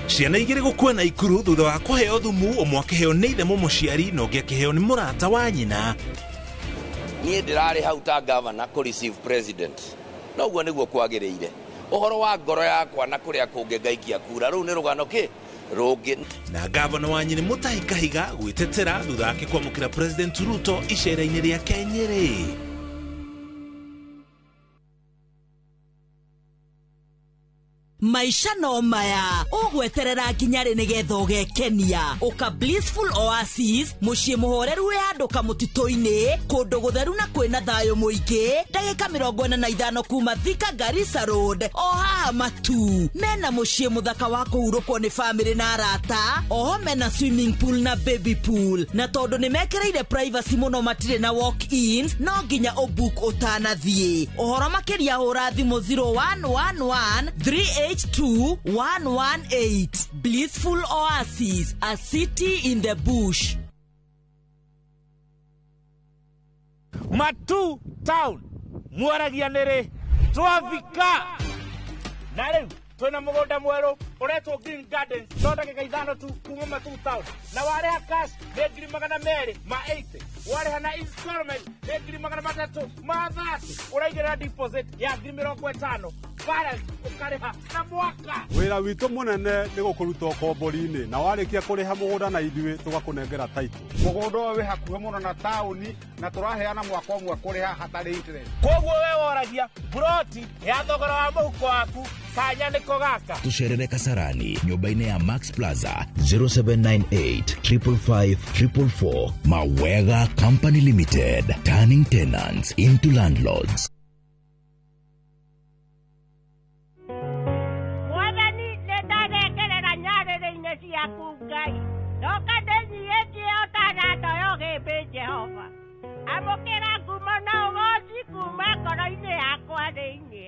Ciana igĩrĩ gũkua na ikuru thutha wa kũheo thumu ũmwe akĩheo nĩ ithe mũciari na ũngĩ akĩheo nĩ mũrata wa nyina. Niĩ ndirarĩ hau ta governor kũ receive president na ũguo nĩguo kwagĩrĩire ũhoro wa ngoro yakwa na kũrĩa kũngĩ ngaikia kura rĩu nĩ rũgano rũngĩ. Na governor wa Nyĩrĩ Mutahi Kahiga gwĩtetera thutha wake kwamũkĩra president Ruto icera-inĩ rĩake Nyĩrĩ. maisha no maya ugweterera nginyari nigetha ugekenia uka Blissful Oasis muciĩ muhoreru wi handu kamutito-ini kundu gutheru na kwina thayo muingi ndagika 45 kuma Thika Garissa Road o haha matu mena muciĩ muthaka wa kuhurukwo ni family na arata oho mena swimming pool na baby pool na tondu ni mekereire privacy muno matire na walk-ins no nginya book utanathie ohoro makiria hura thimu 0111 382 118 Blissful Oasis, a city in the bush. Matu town mwaragia nere twavika na riu twina mugunda mweru uretwo Green Gardens thondeka ithano tu kuma Matu town na wareha cash ni 280 ma 80 wareha na installment ni 330 ma 30 uraigera deposit ya 50 balance ukareha na mwaka wira witu munene ni gukuruta kombori-ini na warikia kuriha mugunda na ithui tugakunengera title mugunda we hakuhe muno na tauni na turaheana mwaka umwe kuriha hatari interest koguo we woragia broti ya thogora wa muhuko waku kanya niko gaka tucerere Kasarani nyumba-ini ya Max Plaza 0798 555 444 Mawega Company Limited, turning tenants into landlords. amukira ngumo na ugoci kuma ngoro-inĩ yakwa thĩinĩ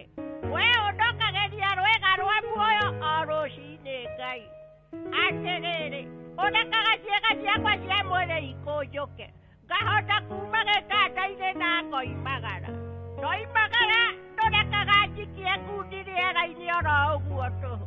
we ũndokageria rwĩga rwa muoyo o rũcinĩ Ngai atĩrĩrĩ ũrekaga ciĩga ciakwa cia mwĩrĩ ikũnjũke ngahota kuma gĩtanda-inĩ na ngoimagara ndoimagara ndũrekaga njikie ngundi rĩera-inĩ oro ũguo tũhũ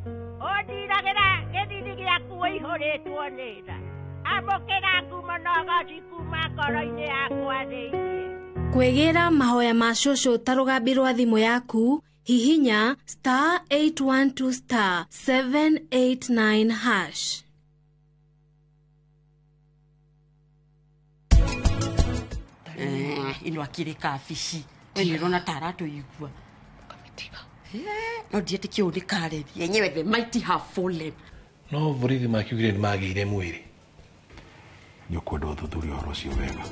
ũndiragĩra gĩthini gĩaku ũihũrĩtwo nĩ nda amukira ngumo na ugoci kuma ngoro-inĩ yakwa thĩinĩ kwĩgĩra mahoya ma cũcũ ta rũgambi rwa thimũ yaku hihinya *812 *789#. Ino akire kafishi ndirona tarato igua no diete kio ni kare yenyewe the mighty have fallen no borithi makiugire ni magire mwiri ni ukwenda uthuthuria horo cio wega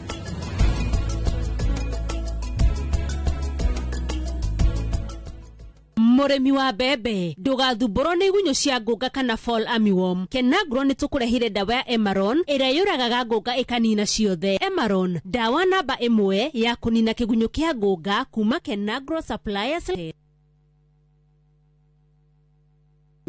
Muremi wa bebe ndugathumbũrwo nĩ igunyũ cia ngũnga kana fall armyworm. Kenagro nĩ tũkũrehire dawa ya Emaron ĩrĩa yũragaga ngũnga ĩkanina ciothe. Emaron, dawa namba 1 ya kũnina kĩgunyũ kĩa ngũnga kuma Kenagro Suppliers.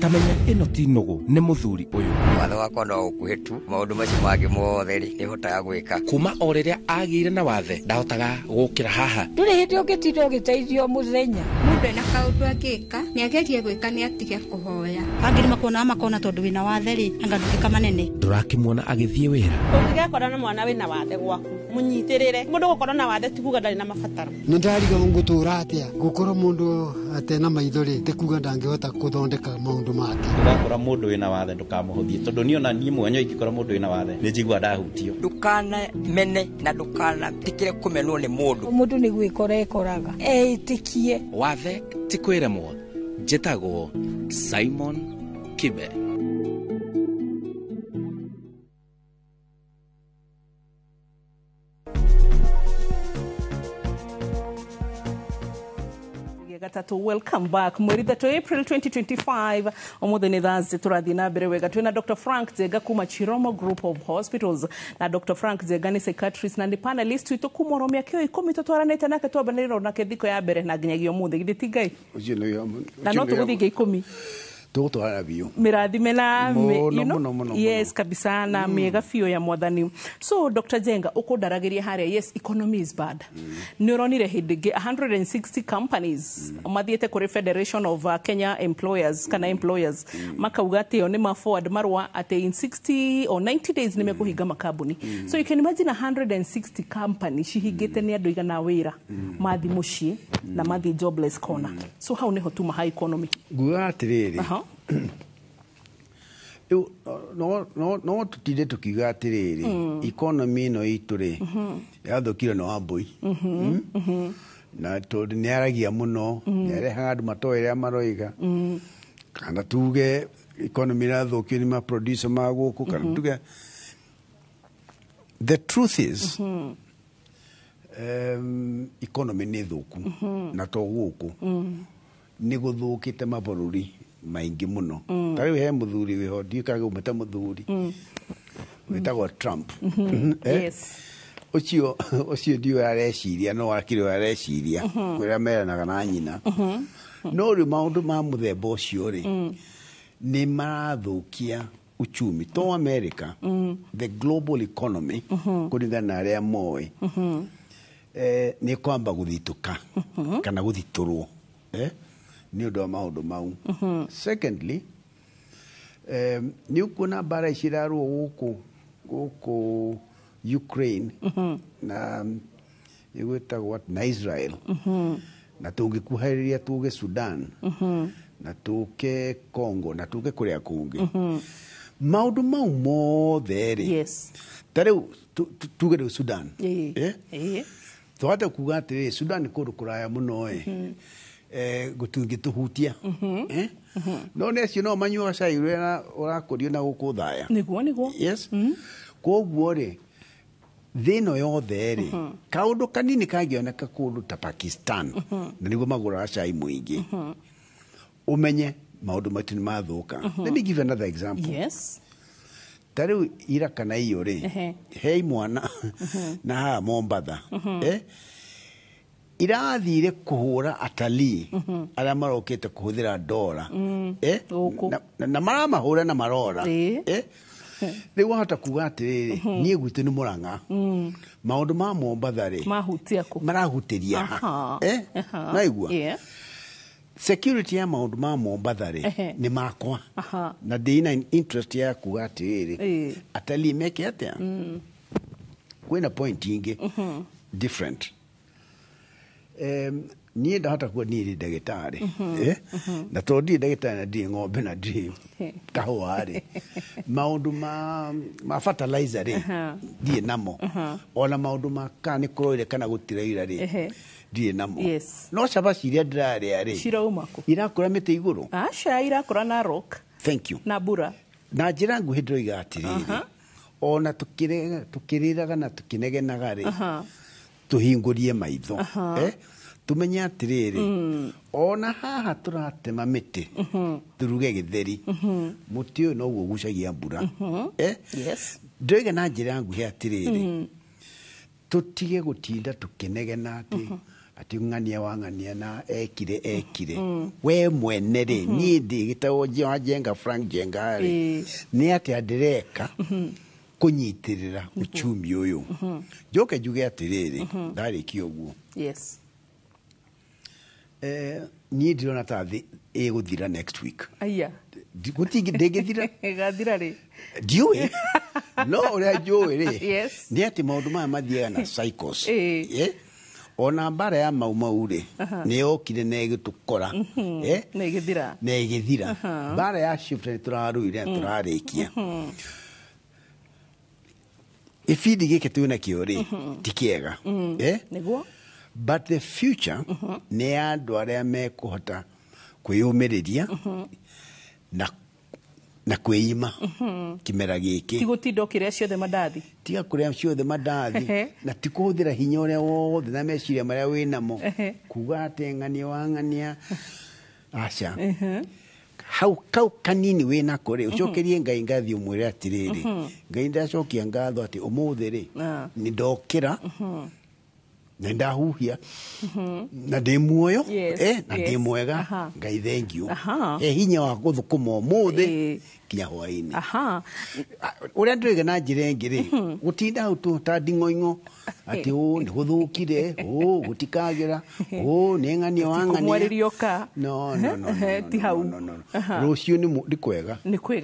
Kamenya ĩno ti nũgũ nĩ mũthuri ũyũ. Watho wakwa no ũkuhĩ tu maũndũ macio mangĩ mothe nĩ hotaga gwĩka. Kuma o rĩrĩa agĩire na wathe ndahotaga gũkĩra haha. Ndũrĩ hĩndĩ ũngĩtinda ũgĩteithio mũthenya. Mũndũ ena kaũndũ angĩka nĩ agerie gwĩka nĩ atige kũhoya. Angĩ makona tondũ wĩna wathe rĩ anga ndũgĩka manene. Ndũrakĩmuona agĩthiĩ wĩra. Ũngĩgakora na mwana wĩna wathe gwaku mũnyitĩrĩre. Mũndũ gũkorwo na wathe ti kuga ndarĩ na mabataro. Nĩ ndariga ngũtũra atĩa gũkorwo mũndũ atena maithori ti kuga ndangĩhota gũthondeka maũndũ make. Ndũgakora mũndũ wĩna wathe ndũkamũhũthie tondũ niĩ ona niĩ mwenye ingĩkora mũndũ wĩna wathe nĩ njigua ndahutio. Ndũkana mene na ndũkana tikire kũmenwo nĩ mũndũ. Mũndũ nĩ gwĩkora ekoraga etĩkie. Wathe ti kwĩremwo. Njĩtagwo Simon Kibe. Welcome back. Mweri to April 2025. Omothe ni Thursday turathi na mbere wega. Twina Dr. Frank Njenga kuma Chiromo Group of Hospitals. Na Dr. Frank Njenga ni psychiatrist na ni panelist witu kumoromia kio 10 tutwaranite nake twabanirwo na kethiko ya mbere na nginyagia umuthi githiti ngai. Na no tuguthige 10. Tutwara bio. Mirathime na mono. Yes kabisa na mega fio ya mwathani. So Dr. Njenga ukundaragiria haria yes economy is bad. Neuronire hidige 160 companies mathiete kuri Federation of Kenya Employers kana employers makauga ati yo ni ma forward marwa ati in 60 or 90 days ni mekuhiga makabuni. So you can imagine 160 companies cihigite ni andu igana wira mathi mucii na mathi jobless corner. So how ni hotuma high economy? Guga atiriri. No tutinde tukiuga atiriri economy ino itu ri yathukire no Wambui na tondu ni aragia muno ni arehaga andu matoe ria maroiga kana tuge economy na thukio ni ma producer ma guku kana tuge the truth is economy ni thuku na to guku ni guthukite mabururi maingi muno tari he muthuri we ho ndikaga umeta muthuri witagwo Trump yes ucio ndio areciria no akire areciria kuria meranaga na nyina no ri maundu ma muthemba ucio ri ni marathukia uchumi to America the global economy kuringana na aria moe ni kwamba guthituka kana guthiturwo ni undu wa maundu mau secondly ni ukuna bara ishirarwo guku Ukraine na igwetagwo na Israel na tungikuhariria tuge Sudan na tuke Congo na tuke kuria kungi maundu mau mothe ri yes tare tuge Sudan twata kuga atiri Sudan kundu kuraya muno gutungituhutia no necio no manyua cai uria urakurio na gukuthaya niguo yes koguo ri thino yothe ri kaundu kanini kangioneka kundu ta Pakistan na niguo magura cai muingi umenye maundu matu ni mathuka let me give another example yes tari ira kana iyo ri hei mwana na ha Mombasa irathire kuhura atalii aria marokete kuhuthira dola na maramahura na marora riu wahota kuga atiriri nie gwitu ni Murang'a maundu ma Mombasa ri mahutia ku marahutiria naigua security ya maundu ma Mombasa ri ni makwa na ndina interest ya kuga atiriri atalii meke atia kwina point ingi different nie ndahota kuwa nie ndagitari na to ndi ndagitari na ndi ng'ombe na ndi kahwari maundu ma fertilizer ri ndi namo ona maundu ma kani kroire kana gutiraira ri ndi namo no caba ciria ndirari ari cirauma ku irakura mite iguru acha irakura na rock thank you na bura na njira nguhi ndoiga atiriri ona tukiriraga na tukinegenaga ri tuhingurie maitho tumenye atiriri ona haha turatema miti turuge githeri muti uyu no gugucagia mbura yes ndoiga na njira nguhi atiriri tutige gutinda tukinegena ati ng'ania wang'ania na ekire we mwene ri ni ndi gitawo Jenga Frank Jenga ri ni ati adireka kunyitirira uchumi uyu joke juge atiriri ndarikio guo yes ni ndirona ta guthira next week aya gutingi ndegithira gathira ri ndiwe no uri jowe ri yes ni ati maundu maya mathiaga na cycles ona bara ya mau ri ni yokire na igitukora na igithira bara ya shift ni turaruire turarikia ifidi gike tuna kiori tikiega niguo but the future ni andu aria mekuhota kwiyumiriria na kwiyima kimera giki tigutindo kiria ciothe madathi tiga kuria ciothe madathi na tikuhuthira hinya uria wothe na meciria maria winamo kuga ateng'ania wang'ania acha kau kanini wina kore ucokerie Ngai ngathi umwire atiriri Ngai ndacokia ngatho ati umuthi ri ni ndokira na ndahuhia na ndi muoyo na ndi mwega Ngai thank you hinya wa guthukuma umuthi kinya hwaini uria ndoiga na njira ingi ri gutinda hau tu ta nding'oing'o ati ni guthukire gutikagira ni ng'ania wang'ania kumwaririoka no ti hau rucio ni kwega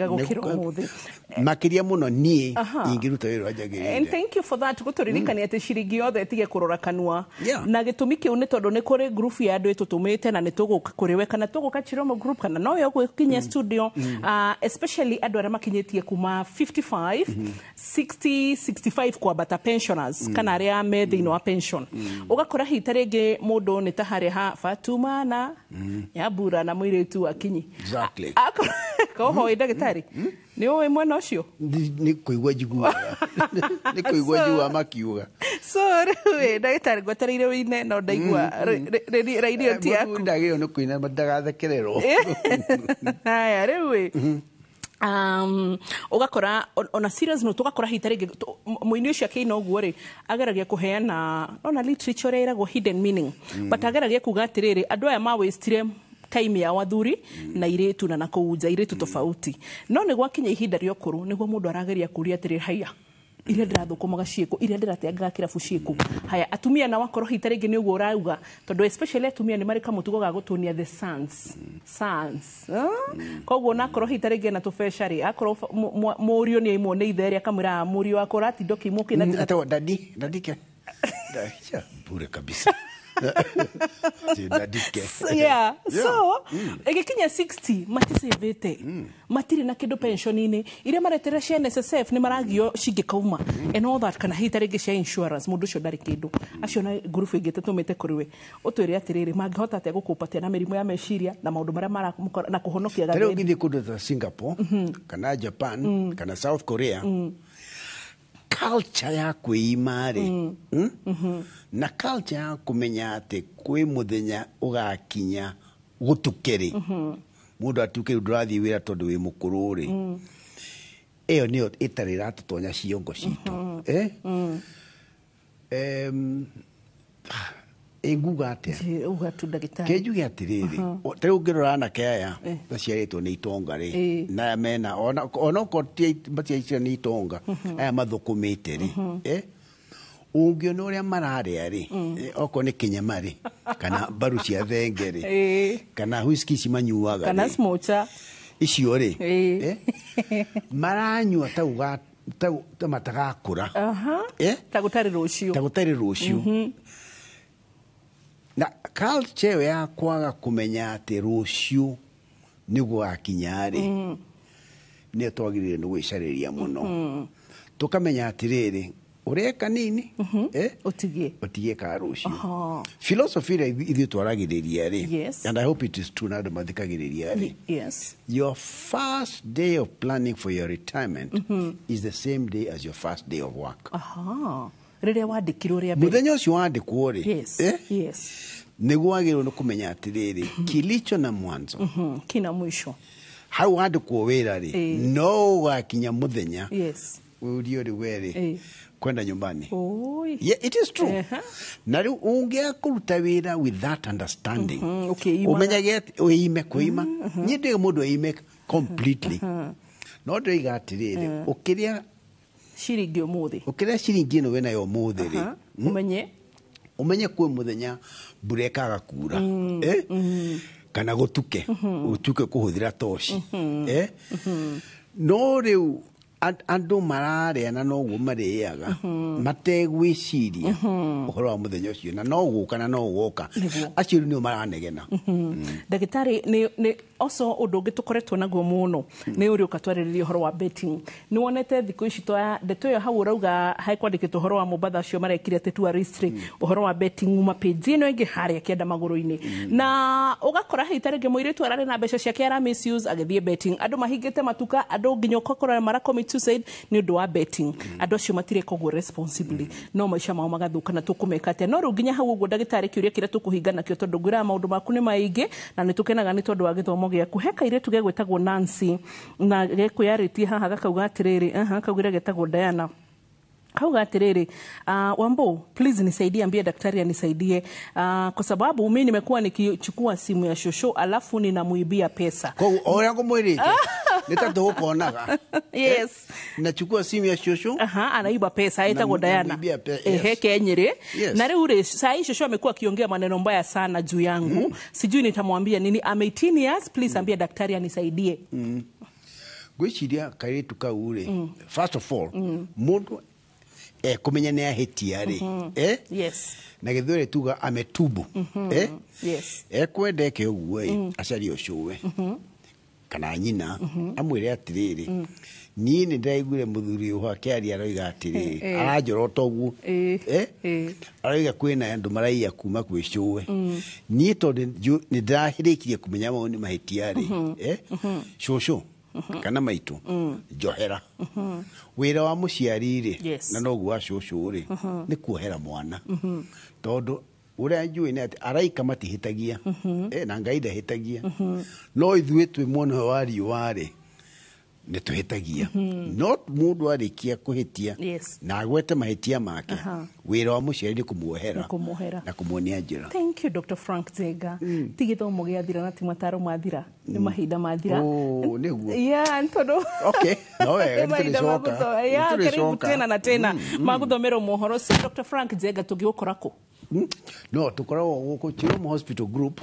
gukira umuthi makiria muno nie ingiruta wira njagirire and thank you for that guturirikania ati ciringi yothe tige kurora kanua na gitumi kiu ni tondu ni kuri group ya andu tutumite na ni tuguka kuriwe kana tuguka Chiromo group kana no yo gwikinya studio especially especially andũ arĩa makinyĩtie kuma 55 60 65 kwambata pensioners kana arĩa me thĩinĩ wa pension ũgakora hita rĩngĩ mũndũ nĩ ta harĩa ha Fatuma na Nyambura na mũirĩtu Akinyi exactly koho ndagĩtarĩ nĩ ũĩ mwena ũcio nĩ kũigua njiguaga nĩ kũigua njiguaga makiuga so rĩu ndagĩtarĩ ngwetereire wĩine no ndaigua radio ti yaku ndagĩrĩirwo nĩ kũina ndagathekererwo haya rĩu ugakora ona serious no tugakora hita rĩngĩ mũini ũcio akĩina ũguo rĩ ageragia kũheana ona literature ĩragwo hidden meaning but ageragia kuga atĩrĩrĩ andũ aya ma waste time ya wathuri na iretu na nakuja iretu tofauti no nĩ gwakinya ihinda rĩa ũkũrũ nĩguo mũndũ arageria kũria atĩrĩrĩ haya iria ndĩrathukumaga ciĩko iria ndĩrateangaga kĩrabu ciĩko haya atumia na wakorwo hita rĩngĩ nĩ ũguo ũrauga tondũ especially atumia nĩ marĩ kamũtugo ga gũtuonia the sons koguo nakorwo hita rĩngĩ na tũbeca rĩ akorwo mũriũ nĩ aimwo nĩ ithe rĩa kamwĩra mũriũ wakora atindoki mũkĩ na dadike bure kabisa yeah so igikinya 60 matisevete matiri na kindu pensioni-ini iria maretere cia NSSF ni maragio cingikauma and all that kana hita rĩngĩ cia insurance mundu ucio ndarĩ kindu acio na group ingĩ tũtũmĩte kũrĩ we ũtwĩre atĩrĩrĩ mangĩhota atĩa gũkũpatia na mĩrimũ ya meciria na maũndũ marĩa marakũmũkora na kũhonokia gathĩni rĩu ngĩthiĩ kũndũ ta Singapore kana Japan kana South Korea culture ya kwĩima rĩ na culture ya kũmenya atĩ kwĩ mũthenya ũgakinya gũtukere mũndũ atuke ndũrathiĩ wĩra tondũ wĩ mũkũrũ rĩ ĩyo nĩyo ĩtarĩ ratũtonya ciongo citũ nguga atĩa kenjuge atĩrĩrĩ tarĩu ũngĩrora anake aya maciarĩtwo nĩ itonga rĩ na mena ona okorwo matiaicire nĩ itonga aya mathũkũmĩte rĩ ũngĩona ũrĩa mararĩa rĩ okorwo nĩ kĩnyama rĩ kana mbaru cia thenge rĩ kana whisky ici manyuaga kana smocha icio rĩ maranyua ta matagakũra ta gũtarĩ rũciũ na culture ya kwaga kumenya atĩ rũciũ nĩguo gakinya rĩ nĩ twagĩrĩire nĩ gwĩcarĩria mũno tũkamenya atĩrĩrĩ ũreka nini ũtigie ka rũciũ philosophy ĩrĩa ithuĩ twaragĩrĩria rĩ and I hope it is true na andũ mathikagĩrĩria rĩ your first day of planning for your retirement is the same day as your first day of work rĩrĩa wandĩkirwo rĩa mbere mũthenya ũcio wandĩkwo rĩ nĩguo wagĩrĩirwo nĩ kũmenya atĩrĩrĩ kilicho na mwanzo kina mwisho hau wandĩkwo wĩra rĩ no ũgakinya mũthenya ũrio rĩ werĩ kwenda nyumbani it is true na rĩu ũngĩaga kũruta wĩra with that understanding ũmenyage ũime kwĩima niĩ ndĩ mũndũ aime completely no ndĩroiga atĩrĩrĩ ũkĩrĩa ciringi ũmũthĩ ũkĩrĩa ciringi ĩno wĩnayo ũmũthĩ rĩ umenye kwĩ mũthenya mbura ĩkaga kuura kana gũtuke kũhũthĩra toci no rĩu andũ mararĩa na noguo marĩaga mategwĩciria ũhoro wa mũthenya ũcio na no gũka na no gũka acio nĩo maranegena ndagĩtarĩ nĩ also ũndũ ũngĩ tũkoretwo naguo mũno nĩ ũrĩa ũkatwarĩrĩria ũhoro wa betting nĩ wonete thikũ ici ndeto ĩyo hau ũrauga hakwandĩkĩtwo ũhoro wa Mombasa acio marekire atĩ tourist ũhoro wa betting uma page ĩno ĩngĩ harĩa kĩanda magũrũ-inĩ na ũgakora hita rĩngĩ mũirĩtu ararĩ na mbeca ciake ara misuse agĩthiĩ betting andũ mahingĩte matuka andũ nginya ũkakora maracommit suicide nĩ ũndũ wa betting andũ acio matireka ũguo responsibly no maica mao magathuka na tũkũmeka atĩa no rĩu nginya hau ũguo ndagĩtarĩ kĩũria kĩrĩa tũkũhinga nakĩo tondũ ngwĩraga maũndũ maku nĩ maingĩ na nĩ tũkenaga nĩ tondũ wa gĩthomo gĩaku he kairĩtu gegwĩtagwo Nancy na gekwĩyarĩtie haha gakauga atĩrĩrĩ kaugĩra getagwo Diana kauga atĩrĩrĩ Wambo please nisaidie ambia daktari anisaidie kwa sababu mimi nimekuwa nikichukua simu ya shosho alafu ninamuibia pesa kwa oya kumwirite nitatukuonaga nachukua simu ya shosho anaiba pesa aitagwo Diana Kenyere na rĩu saa hii shosho amekuwa akiongea maneno mbaya sana juu yangu sijui nitamwambia nini I'm 18 years please ambia daktari anisaidie gwĩciria kairitu kau rĩ first of all mundu kumenya nĩ ahĩtia rĩ na gĩthweri tuga ametubu kwendeke ũguo acaria ũcũwe kana nyina amwire atiriri ni ndaiguire muthuri uha kiari aroiga atiriri aranjorota uguo aroiga kwina andu maraia kuma kwi cuwe ni tondu ni ndahirikirie kumenya mauni mahitiari cucu kana maitu njohera wira wa muciari ri na noguo wa cucu ri ni kuohera mwana tondu uria njui ni ati araika matihitagia na Ngai ndahitagia no ithuĩ twĩ mwena wa riũa ri nĩ tuhĩtagia no mũndũ arĩkia kũhĩtia na agwete mahĩtia make wĩra wa mũciari nĩ kũmuohera na kũmuonia njĩra. Thank you Dr. Frank Njenga. Ti gĩthomo gĩathira na ti mataro mathira nĩ mahinda mathira. Nĩguo. Yeah, ntondũ. Okay. No wega nĩtũrĩcoka. Yeah, karibu tena na tena. Magũthomera mohoro si Dr. Frank Njenga tũngĩgũkora kũ? No, tukoragwo gũkũ Chiromo Hospital Group,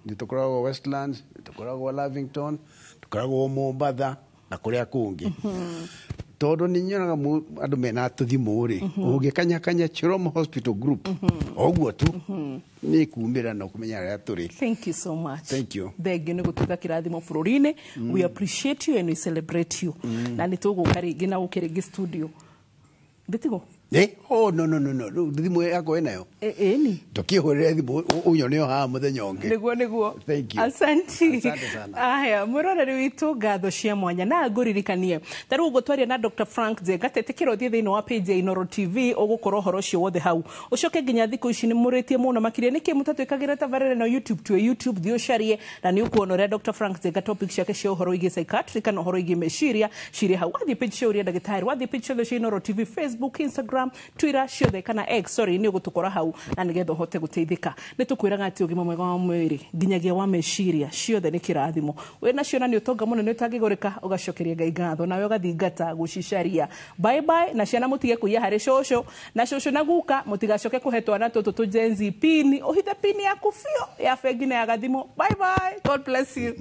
nĩ tukoragwo Westlands, nĩ tukoragwo Lavington, tukoragwo Mombatha na kuria kungi tondu ni nyonaga andu mena tuthimu ri ungikanya Chiromo Hospital Group oguo tu ni kumira na kumenya ria turi. Thank you so much. Thank you. Thenge ni gutuika kirathimo bururi-ini. We appreciate you and we celebrate you. Na ni tuguka ringi na gukiringi studio bitigo no thimu yako enayo ni tukihurire thimu unyone ha muthenya ungi niguo thank you asante sana aya muroreri witu ngatho cia mwanya na nguririkanie taru gutwaria na Dr. Frank Njenga tetekero thie thini wa page ya Inooro TV ugukorwo horo cio wothe hau ucoke nginya thiku ici ni muritie muno makiria niki mutatwikagira tabarere na YouTube thio sharie na ni ukuonoria Dr. Frank Njenga topic ciake cia horo igi psychiatric kana horo igi meciria ciria hau wathi page cia uria ndagitari wathi page cia Inooro TV Facebook Instagram Twitter ciothe kana X ni ugutukora hau na nigetha hote guteithika ni tukwiraga ati ugima mwega wa mwiri nginyagia wa meciria ciothe ni kirathimo wena cio na ni utonga muno ni utangigurika ugacokeria Ngai ngatho nawe ugathingata gucicaria bye bye na ciana mutige kuiya hari cũcũ na cũcũ na guka mutigacoke kuhetwa na tutu tu jenzi pini uhithe pini ya kufio ya bengi na ya gathimo bye bye God bless you